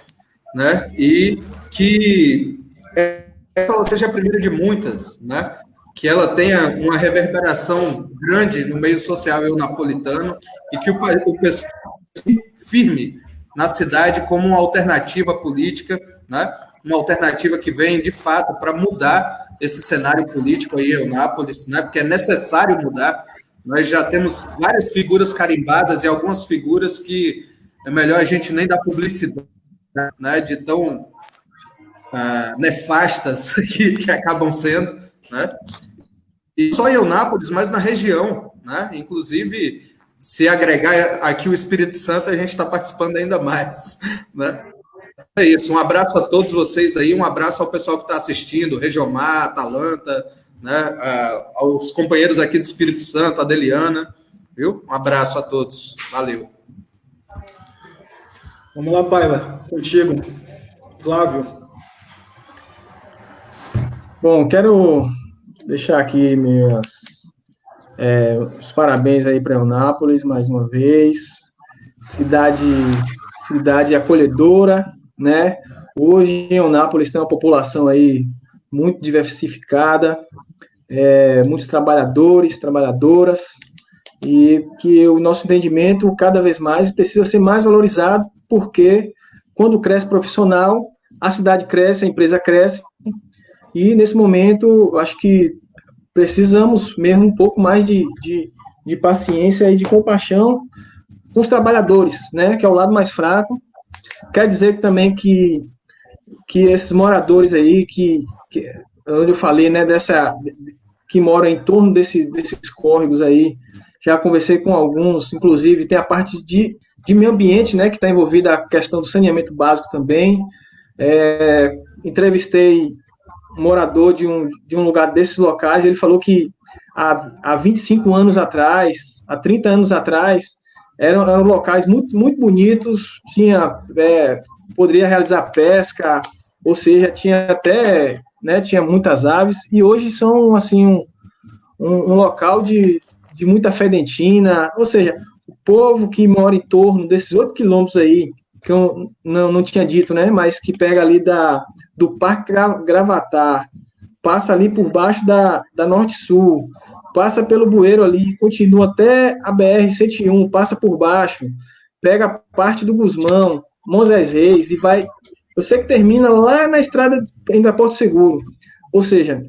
né, e que ela seja a primeira de muitas, né, que ela tenha uma reverberação grande no meio social eunapolitano e que o pessoal firme na cidade como uma alternativa política, né? Uma alternativa que vem, de fato, para mudar esse cenário político aí em Eunápolis, né? Porque é necessário mudar, nós já temos várias figuras carimbadas e algumas figuras que é melhor a gente nem dar publicidade, né, de tão nefastas que acabam sendo, né? E só em Eunápolis, mas na região, né? Inclusive, se agregar aqui o Espírito Santo, a gente está participando ainda mais, né? É isso, um abraço a todos vocês aí, um abraço ao pessoal que está assistindo, Regiomar, Atalanta, né? Aos companheiros aqui do Espírito Santo, Adeliana, viu? Um abraço a todos, valeu. Vamos lá, Paiva, contigo. Flávio. Bom, quero deixar aqui os parabéns aí para Eunápolis, mais uma vez. Cidade acolhedora, né? Hoje, em Eunápolis tem uma população aí muito diversificada, muitos trabalhadores, trabalhadoras, e que o nosso entendimento cada vez mais precisa ser mais valorizado, porque quando cresce profissional, a cidade cresce, a empresa cresce, e nesse momento, acho que precisamos mesmo um pouco mais de paciência e de compaixão com os trabalhadores, né, que é o lado mais fraco. Quer dizer também que esses moradores aí, onde eu falei, né, que moram em torno desses córregos aí, já conversei com alguns, inclusive tem a parte de meio ambiente, né, que está envolvida a questão do saneamento básico também. Entrevistei um morador de um lugar desses locais, e ele falou que há 25 anos atrás, há 30 anos atrás, eram locais muito, muito bonitos, poderia realizar pesca, ou seja, tinha até, né, tinha muitas aves, e hoje são, assim, um local de muita fedentina, ou seja, o povo que mora em torno desses 8 quilômetros aí, que eu não tinha dito, né, mas que pega ali do Parque Gravatar, passa ali por baixo da Norte-Sul, passa pelo Bueiro ali, continua até a BR-101, passa por baixo, pega parte do Gusmão, Moisés Reis, e vai, eu sei que termina lá na estrada ainda Porto Seguro, ou seja,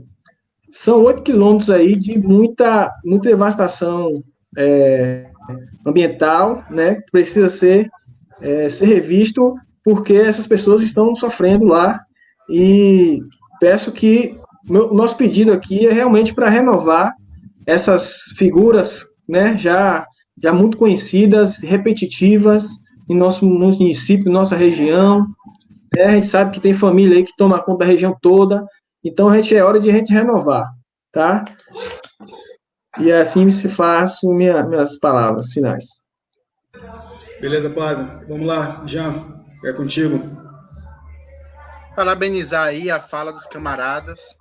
são 8 quilômetros aí de muita devastação ambiental, né, que precisa ser revisto, porque essas pessoas estão sofrendo lá, e peço que nosso pedido aqui é realmente para renovar essas figuras, né, já muito conhecidas, repetitivas em nosso município, nossa região, né, a gente sabe que tem família aí que toma conta da região toda, então é hora de a gente renovar, tá? E assim se faço minhas palavras finais. Beleza, Flávio. Vamos lá, Jean, é contigo. Parabenizar aí a fala dos camaradas.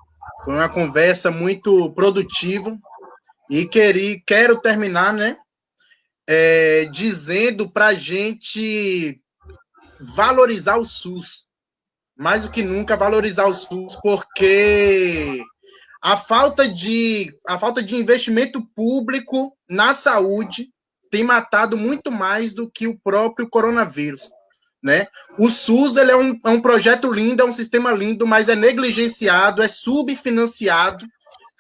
Foi uma conversa muito produtiva. E quero terminar, né, dizendo para a gente valorizar o SUS. Mais do que nunca valorizar o SUS, porque a falta de investimento público na saúde tem matado muito mais do que o próprio coronavírus, né? O SUS ele é um projeto lindo, é um sistema lindo, mas é negligenciado, é subfinanciado,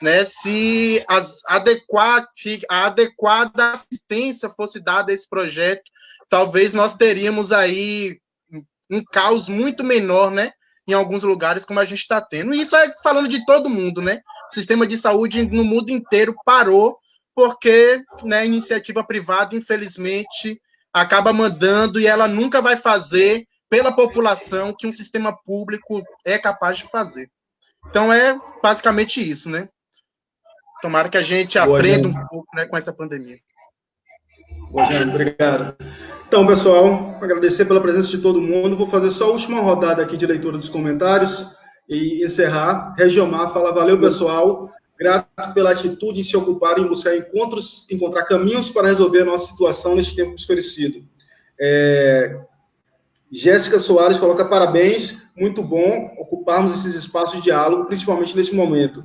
né? Se a adequada assistência fosse dada a esse projeto, talvez nós teríamos aí um caos muito menor, né? Em alguns lugares, como a gente está tendo. E isso é falando de todo mundo, né? O sistema de saúde no mundo inteiro parou porque, né, a iniciativa privada, infelizmente, acaba mandando e ela nunca vai fazer pela população que um sistema público é capaz de fazer. Então, é basicamente isso, né? Tomara que a gente aprenda um pouco, né, com essa pandemia. Boa, Jean, obrigado. Então, pessoal, agradecer pela presença de todo mundo. Vou fazer só a última rodada aqui de leitura dos comentários e encerrar. Regiomar fala, valeu, pessoal. Grato pela atitude em se ocupar em buscar encontrar caminhos para resolver a nossa situação neste tempo desconhecido. Jéssica Soares coloca parabéns, muito bom ocuparmos esses espaços de diálogo, principalmente nesse momento.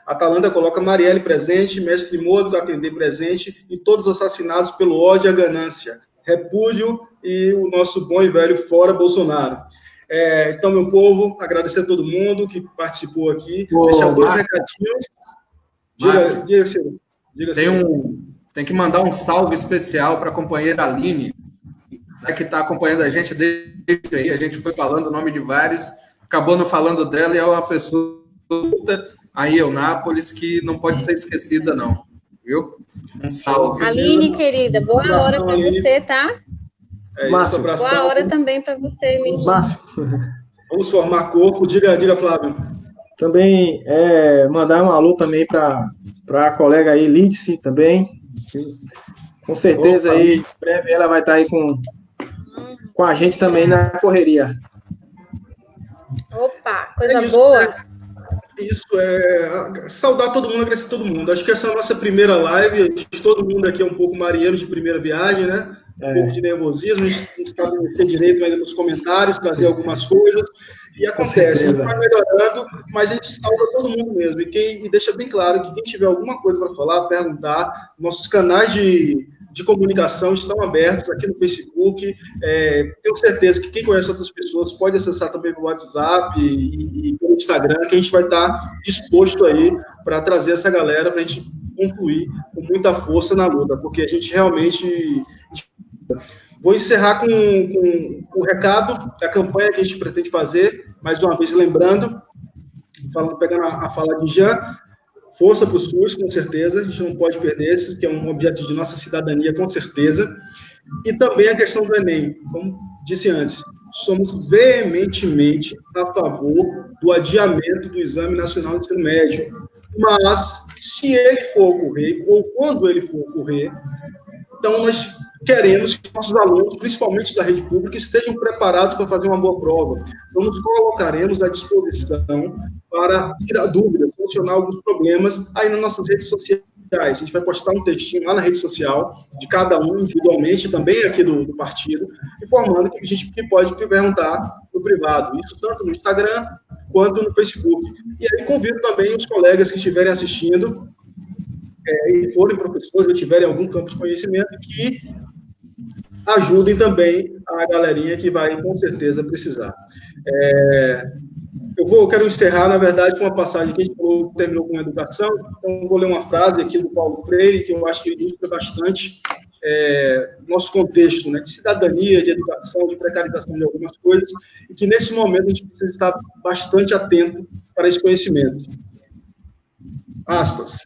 Atalanta coloca Marielle presente, Mestre Modo atender presente e todos assassinados pelo ódio e a ganância. Repúdio e o nosso bom e velho fora Bolsonaro. Então, meu povo, agradecer a todo mundo que participou aqui. Deixar dois recadinhos. Diga, Ciro. Tem Tem que mandar um salve especial para a companheira Aline, que está acompanhando a gente desde aí. A gente foi falando o nome de vários, acabou não falando dela, e é uma pessoa aí, Eunápolis, que não pode ser esquecida, não. Viu? Salve. Aline, querida, boa hora para você, tá? Márcio, boa hora também para você, menino. Márcio. Vamos formar corpo. Diga, Flávio. Também mandar um alô também para a colega aí, Lídice, também. Com certeza aí, em breve ela vai estar aí com a gente também na correria. Opa, coisa boa. Isso, saudar todo mundo, agradecer todo mundo. Acho que essa é a nossa primeira live. Todo mundo aqui é um pouco marinheiro de primeira viagem, né? Um pouco de nervosismo, a gente não sabe ter direito ainda nos comentários, trazer algumas coisas. E acontece, a gente vai melhorando, mas a gente salva todo mundo mesmo. E deixa bem claro que quem tiver alguma coisa para falar, perguntar, nossos canais de comunicação estão abertos aqui no Facebook. Tenho certeza que quem conhece outras pessoas pode acessar também pelo WhatsApp e pelo Instagram, que a gente vai estar disposto aí para trazer essa galera para a gente concluir com muita força na luta, porque a gente realmente... Vou encerrar com o recado da campanha que a gente pretende fazer, mais uma vez lembrando, pegando a fala de Jean, força para o SUS, com certeza, a gente não pode perder esse, que é um objeto de nossa cidadania, com certeza, e também a questão do Enem, como disse antes, somos veementemente a favor do adiamento do Exame Nacional de Ensino Médio, mas se ele for ocorrer, ou quando ele for ocorrer, então nós queremos que nossos alunos, principalmente da rede pública, estejam preparados para fazer uma boa prova. Então, nos colocaremos à disposição para tirar dúvidas, solucionar alguns problemas aí nas nossas redes sociais. A gente vai postar um textinho lá na rede social, de cada um individualmente, também aqui do partido, informando que a gente pode perguntar no privado. Isso tanto no Instagram quanto no Facebook. E aí convido também os colegas que estiverem assistindo, e forem professores ou tiverem algum campo de conhecimento, que ajudem também a galerinha que vai, com certeza, precisar. Eu quero encerrar, na verdade, com uma passagem que a gente terminou com educação, então vou ler uma frase aqui do Paulo Freire, que eu acho que ilustra bastante nosso contexto, né, de cidadania, de educação, de precarização de algumas coisas, e que, nesse momento, a gente precisa estar bastante atento para esse conhecimento. Aspas.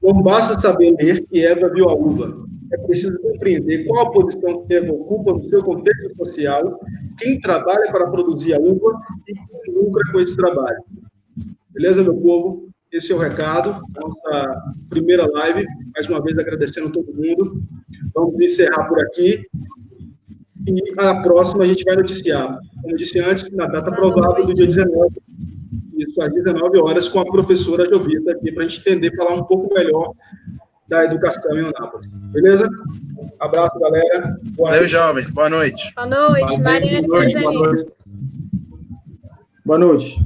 Não basta saber ler que Eva viu a uva. É preciso compreender qual a posição que Eva ocupa no seu contexto social, quem trabalha para produzir a uva e quem lucra com esse trabalho. Beleza, meu povo? Esse é o recado, nossa primeira live. Mais uma vez, agradecendo a todo mundo. Vamos encerrar por aqui. E a próxima a gente vai noticiar. Como disse antes, na data provável do dia 19. Isso, às 19 horas, com a professora Jovita aqui, para a gente entender, falar um pouco melhor da educação em Eunápolis. Beleza? Abraço, galera. Valeu, jovens. Boa noite. Boa noite, Maria. Boa noite.